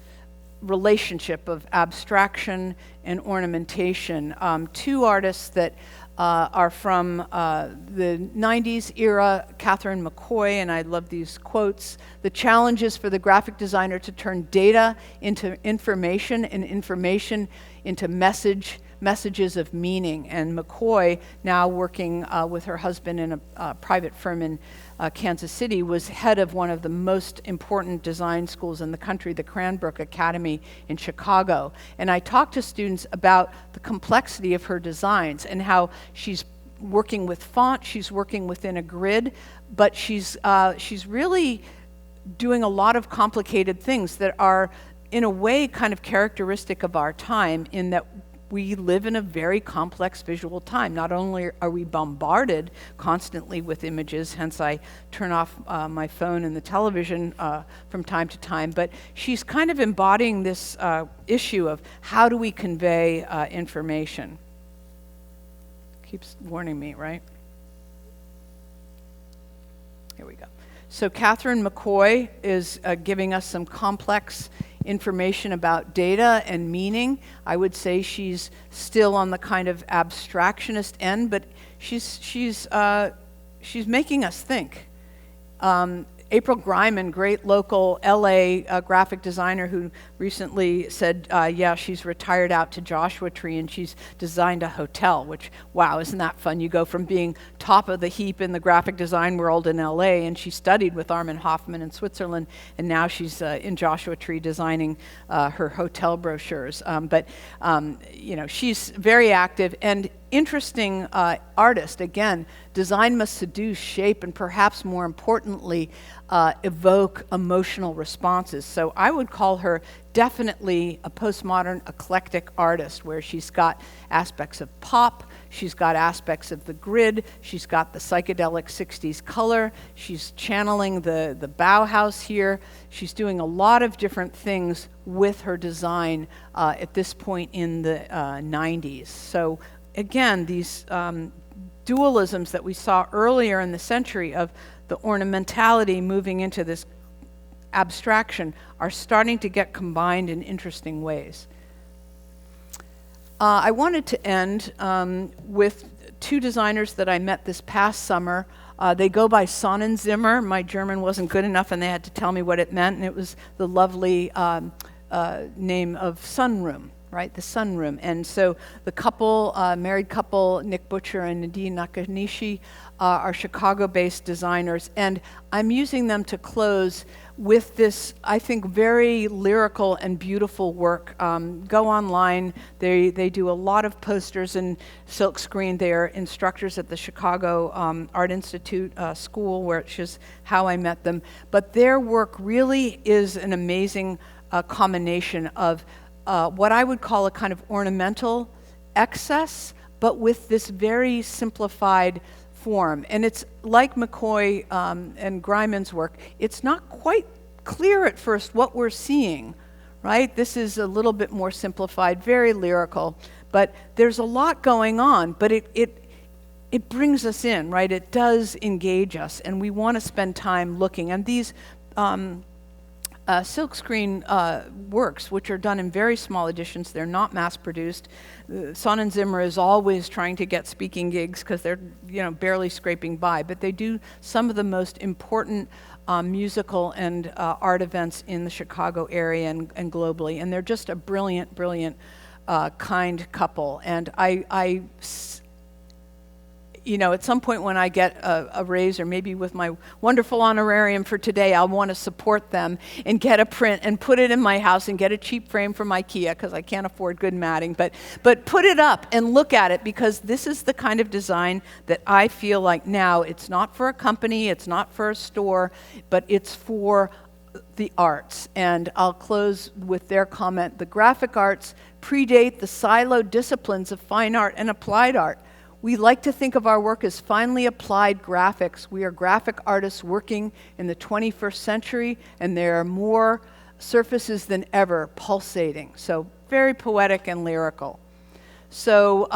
relationship of abstraction and ornamentation. Two artists that are from the 90s era, Catherine McCoy, and I love these quotes. The challenge is for the graphic designer to turn data into information and information into messages of meaning. And McCoy, now working with her husband in a private firm in Kansas City, was head of one of the most important design schools in the country, the Cranbrook Academy in Chicago. And I talked to students about the complexity of her designs and how she's working with font, she's working within a grid, but she's really doing a lot of complicated things that are, in a way, kind of characteristic of our time, in that we live in a very complex visual time. Not only are we bombarded constantly with images, hence I turn off my phone and the television from time to time, but she's kind of embodying this issue of how do we convey information. Keeps warning me, right? Here we go. So Catherine McCoy is giving us some complex information about data and meaning. I would say she's still on the kind of abstractionist end, but she's making us think. April Greiman, great local LA graphic designer who recently said, yeah, she's retired out to Joshua Tree and she's designed a hotel, which, wow, isn't that fun? You go from being top of the heap in the graphic design world in LA, and she studied with Armin Hoffman in Switzerland, and now she's in Joshua Tree designing her hotel brochures. You know, she's very active and interesting artist. Again, design must seduce, shape, and perhaps more importantly, evoke emotional responses. So I would call her definitely a postmodern eclectic artist, where she's got aspects of pop, she's got aspects of the grid, she's got the psychedelic 60s color, she's channeling the Bauhaus here, she's doing a lot of different things with her design at this point in the 90s. So again, these dualisms that we saw earlier in the century of the ornamentality moving into this abstraction are starting to get combined in interesting ways. I wanted to end with two designers that I met this past summer. They go by Sonnenzimmer. My German wasn't good enough and they had to tell me what it meant, and it was the lovely name of sunroom. Right, the sunroom. And so the couple, married couple, Nick Butcher and Nadine Nakanishi, are Chicago-based designers, and I'm using them to close with this, I think, very lyrical and beautiful work. Go online. They do a lot of posters and silkscreen. They are instructors at the Chicago Art Institute school, which is how I met them. But their work really is an amazing combination of what I would call a kind of ornamental excess, but with this very simplified form. And it's like McCoy and Greiman's work, it's not quite clear at first what we're seeing, right? This is a little bit more simplified, very lyrical, but there's a lot going on, but it brings us in, right? It does engage us, and we want to spend time looking. And these silkscreen works, which are done in very small editions. They're not mass-produced. Sonnenzimmer is always trying to get speaking gigs because they're, barely scraping by. But they do some of the most important musical and art events in the Chicago area and globally. And they're just a brilliant, brilliant, kind couple. And I at some point when I get a raise, or maybe with my wonderful honorarium for today, I'll want to support them and get a print and put it in my house and get a cheap frame from IKEA because I can't afford good matting. But put it up and look at it, because this is the kind of design that I feel like now it's not for a company, it's not for a store, but it's for the arts. And I'll close with their comment: the graphic arts predate the siloed disciplines of fine art and applied art. We like to think of our work as finely applied graphics. We are graphic artists working in the 21st century, and there are more surfaces than ever pulsating. So very poetic and lyrical. So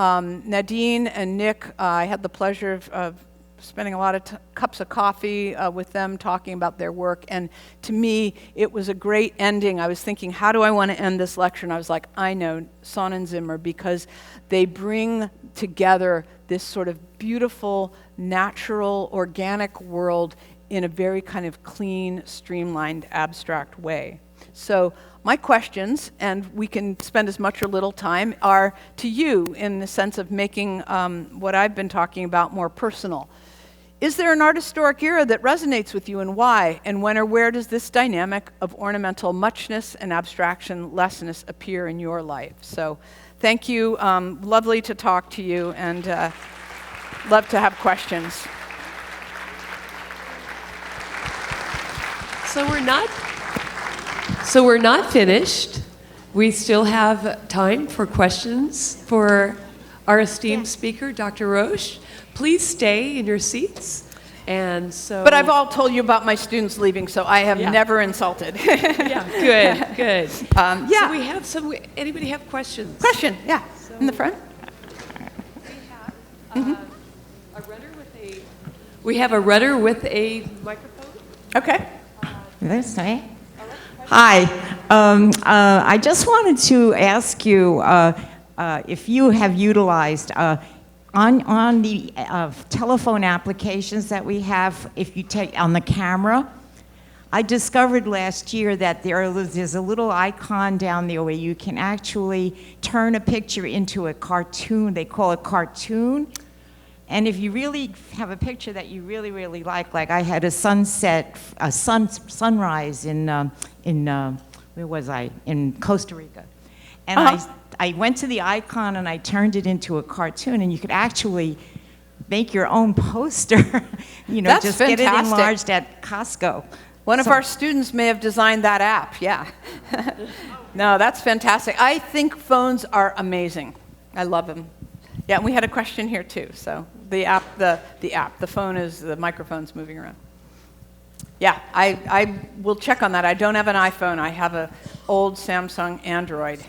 Nadine and Nick, I had the pleasure of spending a lot of cups of coffee with them talking about their work, and to me it was a great ending. I was thinking, how do I want to end this lecture? And I was like, I know, Sonnenzimmer, because they bring together this sort of beautiful, natural, organic world in a very kind of clean, streamlined, abstract way. So my questions, and we can spend as much or little time, are to you in the sense of making what I've been talking about more personal. Is there an art historic era that resonates with you, and why? And when or where does this dynamic of ornamental muchness and abstraction lessness appear in your life? So thank you. Lovely to talk to you, and love to have questions. So we're not finished. We still have time for questions for our esteemed speaker, Dr. Roche. Please stay in your seats. And so. But I've all told you about my students leaving, so I have never insulted. Yeah, good. Yeah. So we have some. Anybody have questions? Question, yeah, in the front. We have a runner with a microphone. Okay. This way. Hi. I just wanted to ask you if you have utilized on the telephone applications that we have, if you take on the camera. I discovered last year that there's a little icon down there where you can actually turn a picture into a cartoon. They call it cartoon. And if you really have a picture that you really, really like I had a sunrise in where was I? In Costa Rica. And I went to the icon and I turned it into a cartoon, and you could actually make your own poster. That's just fantastic. Get it enlarged at Costco. One of our students may have designed that app, yeah. No, that's fantastic. I think phones are amazing. I love them. Yeah, and we had a question here too. So the phone is, the microphone's moving around. Yeah, I will check on that. I don't have an iPhone. I have an old Samsung Android.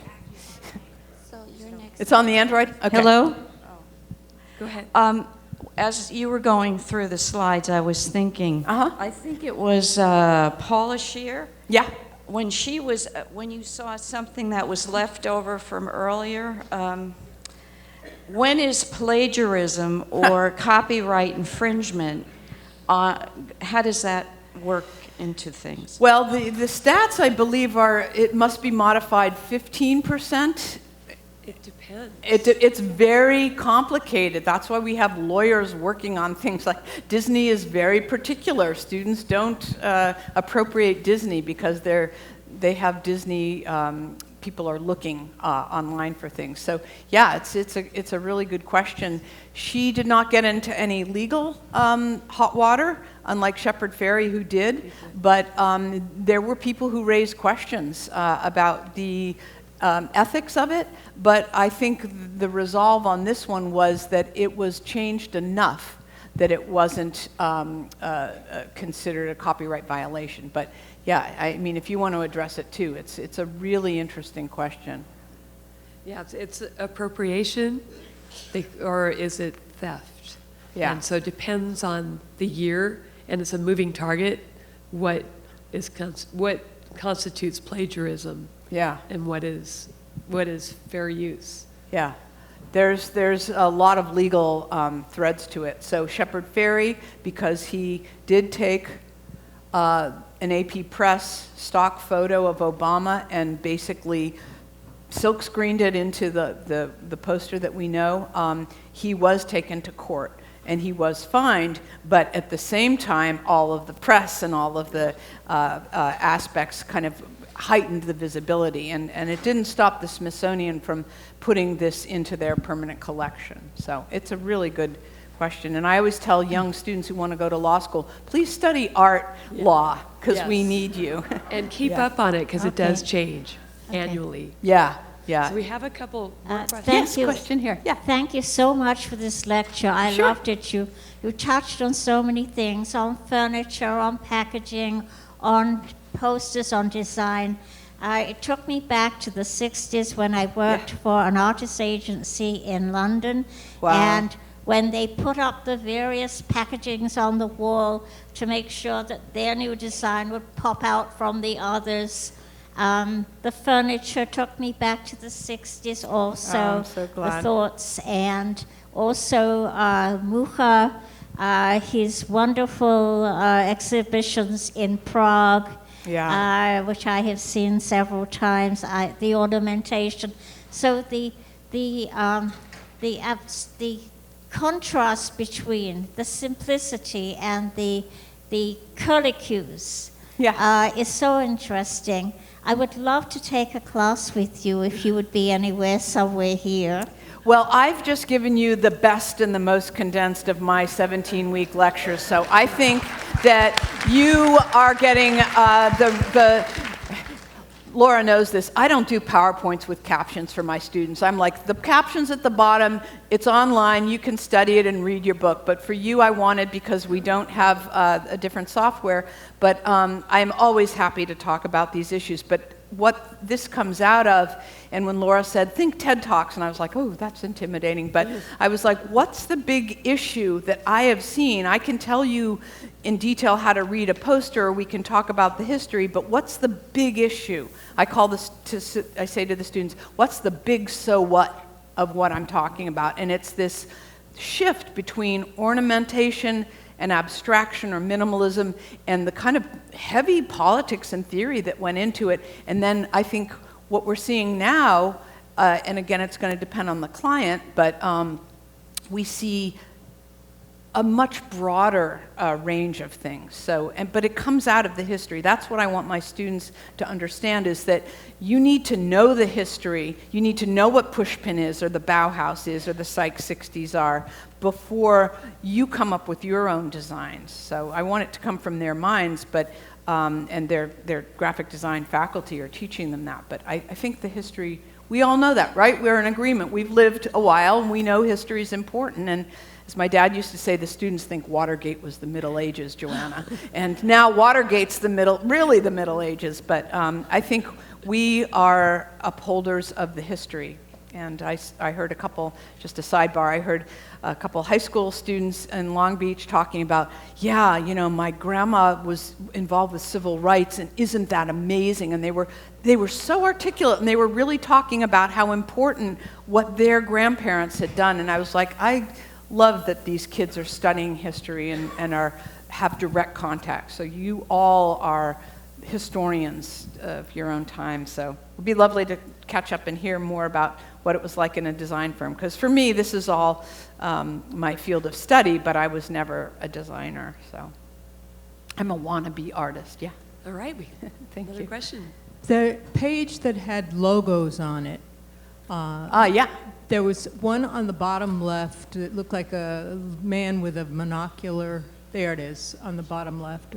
So you're next. It's on the Android? Okay. Hello? Go ahead. As you were going through the slides, I was thinking, Uh-huh. I think it was Paula Shear. Yeah. When you saw something that was left over from earlier, when is plagiarism or copyright infringement, how does that work into things? Well, the stats, I believe, are it must be modified 15%. It depends. It's very complicated. That's why we have lawyers working on things like Disney is very particular. Students don't appropriate Disney because they have Disney. People are looking online for things. So yeah, it's a really good question. She did not get into any legal hot water, unlike Shepard Fairey, who did. But there were people who raised questions about the ethics of it. But I think the resolve on this one was that it was changed enough that it wasn't considered a copyright violation. But yeah, I mean, if you want to address it too, it's a really interesting question. Yeah, it's appropriation, or is it theft? Yeah. And so it depends on the year, and it's a moving target. What constitutes plagiarism? Yeah. And what is fair use? Yeah. There's a lot of legal threads to it. So Shepard Fairey, because he did take an AP Press stock photo of Obama and basically silkscreened it into the poster that we know, he was taken to court and he was fined, but at the same time, all of the press and all of the aspects kind of heightened the visibility, and it didn't stop the Smithsonian from putting this into their permanent collection. So it's a really good question, and I always tell young students who want to go to law school, please study art law, because we need you. And keep up on it, because it does change annually. Yeah, Yeah. So we have a couple more questions. Thank Yes, you. question here. Yeah. Thank you so much for this lecture. I Sure. loved it. You touched on so many things, on furniture, on packaging, on posters, on design. It took me back to the 60s when I worked for an artist agency in London. Wow. And when they put up the various packagings on the wall to make sure that their new design would pop out from the others. The furniture took me back to the 60s also. Oh, I'm so glad. The thoughts, and also Mooka, his wonderful exhibitions in Prague, which I have seen several times. The ornamentation. So the contrast between the simplicity and the curlicues is so interesting. I would love to take a class with you if you would be somewhere here. Well, I've just given you the best and the most condensed of my 17-week lectures, so I think that you are getting Laura knows this. I don't do PowerPoints with captions for my students. I'm like, the caption's at the bottom, it's online, you can study it and read your book. But for you, I wanted, because we don't have a different software, but I'm always happy to talk about these issues. But what this comes out of, and when Laura said, think TED Talks, and I was like, oh, that's intimidating. But I was like, what's the big issue that I have seen? I can tell you in detail how to read a poster, or we can talk about the history, but what's the big issue? I say to the students, what's the big so what of what I'm talking about? And it's this shift between ornamentation and abstraction or minimalism and the kind of heavy politics and theory that went into it. And then I think what we're seeing now, and again, it's going to depend on the client, but we see a much broader range of things. So, but it comes out of the history. That's what I want my students to understand, is that you need to know the history, you need to know what pushpin is, or the Bauhaus is, or the Psych 60s are, before you come up with your own designs. So I want it to come from their minds, but and their graphic design faculty are teaching them that. But I think the history, we all know that, right? We're in agreement. We've lived a while, and we know history is important. And as my dad used to say, the students think Watergate was the Middle Ages, Joanna. And now Watergate's really the Middle Ages. But I think we are upholders of the history. And I heard a couple, just a sidebar, I heard a couple high school students in Long Beach talking about, yeah, you know, my grandma was involved with civil rights, and isn't that amazing? And they were so articulate, and they were really talking about how important what their grandparents had done. And I was like, I love that these kids are studying history and have direct contact. So you all are historians of your own time. So it would be lovely to catch up and hear more about what it was like in a design firm. Because for me, this is all my field of study, but I was never a designer. So I'm a wannabe artist, yeah. All right, Thank another you. question. The page that had logos on it, Yeah. there was one on the bottom left. It looked like a man with a monocular. There it is, on the bottom left.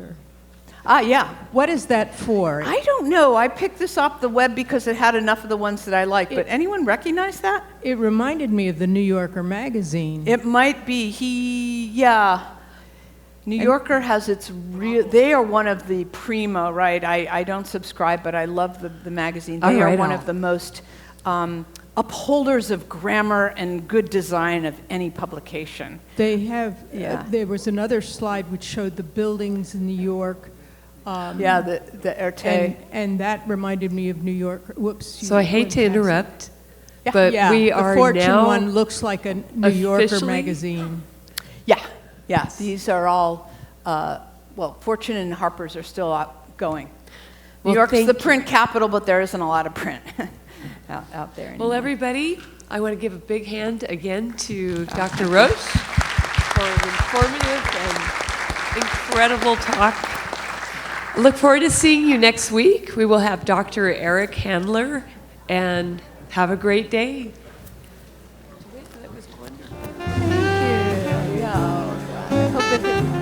Yeah. What is that for? I don't know. I picked this off the web because it had enough of the ones that I like. But anyone recognize that? It reminded me of the New Yorker magazine. It might be. New Yorker has its real, they are one of the primo, right? I don't subscribe, but I love the magazine. They are one of the most upholders of grammar and good design of any publication. They have, there was another slide which showed the buildings in New York. The Erte. And that reminded me of New York. Whoops. So I hate to interrupt, Yeah. but we are the Fortune now one looks like a New Yorker officially- magazine. Yeah, these are all, Fortune and Harper's are still going. New Well, York's thank the you. print capital, but there isn't a lot of print out there anymore. Well, everybody, I want to give a big hand again to Dr. Roche for an informative and incredible talk. I look forward to seeing you next week. We will have Dr. Eric Handler, and have a great day. Thank you. Yeah. I hope it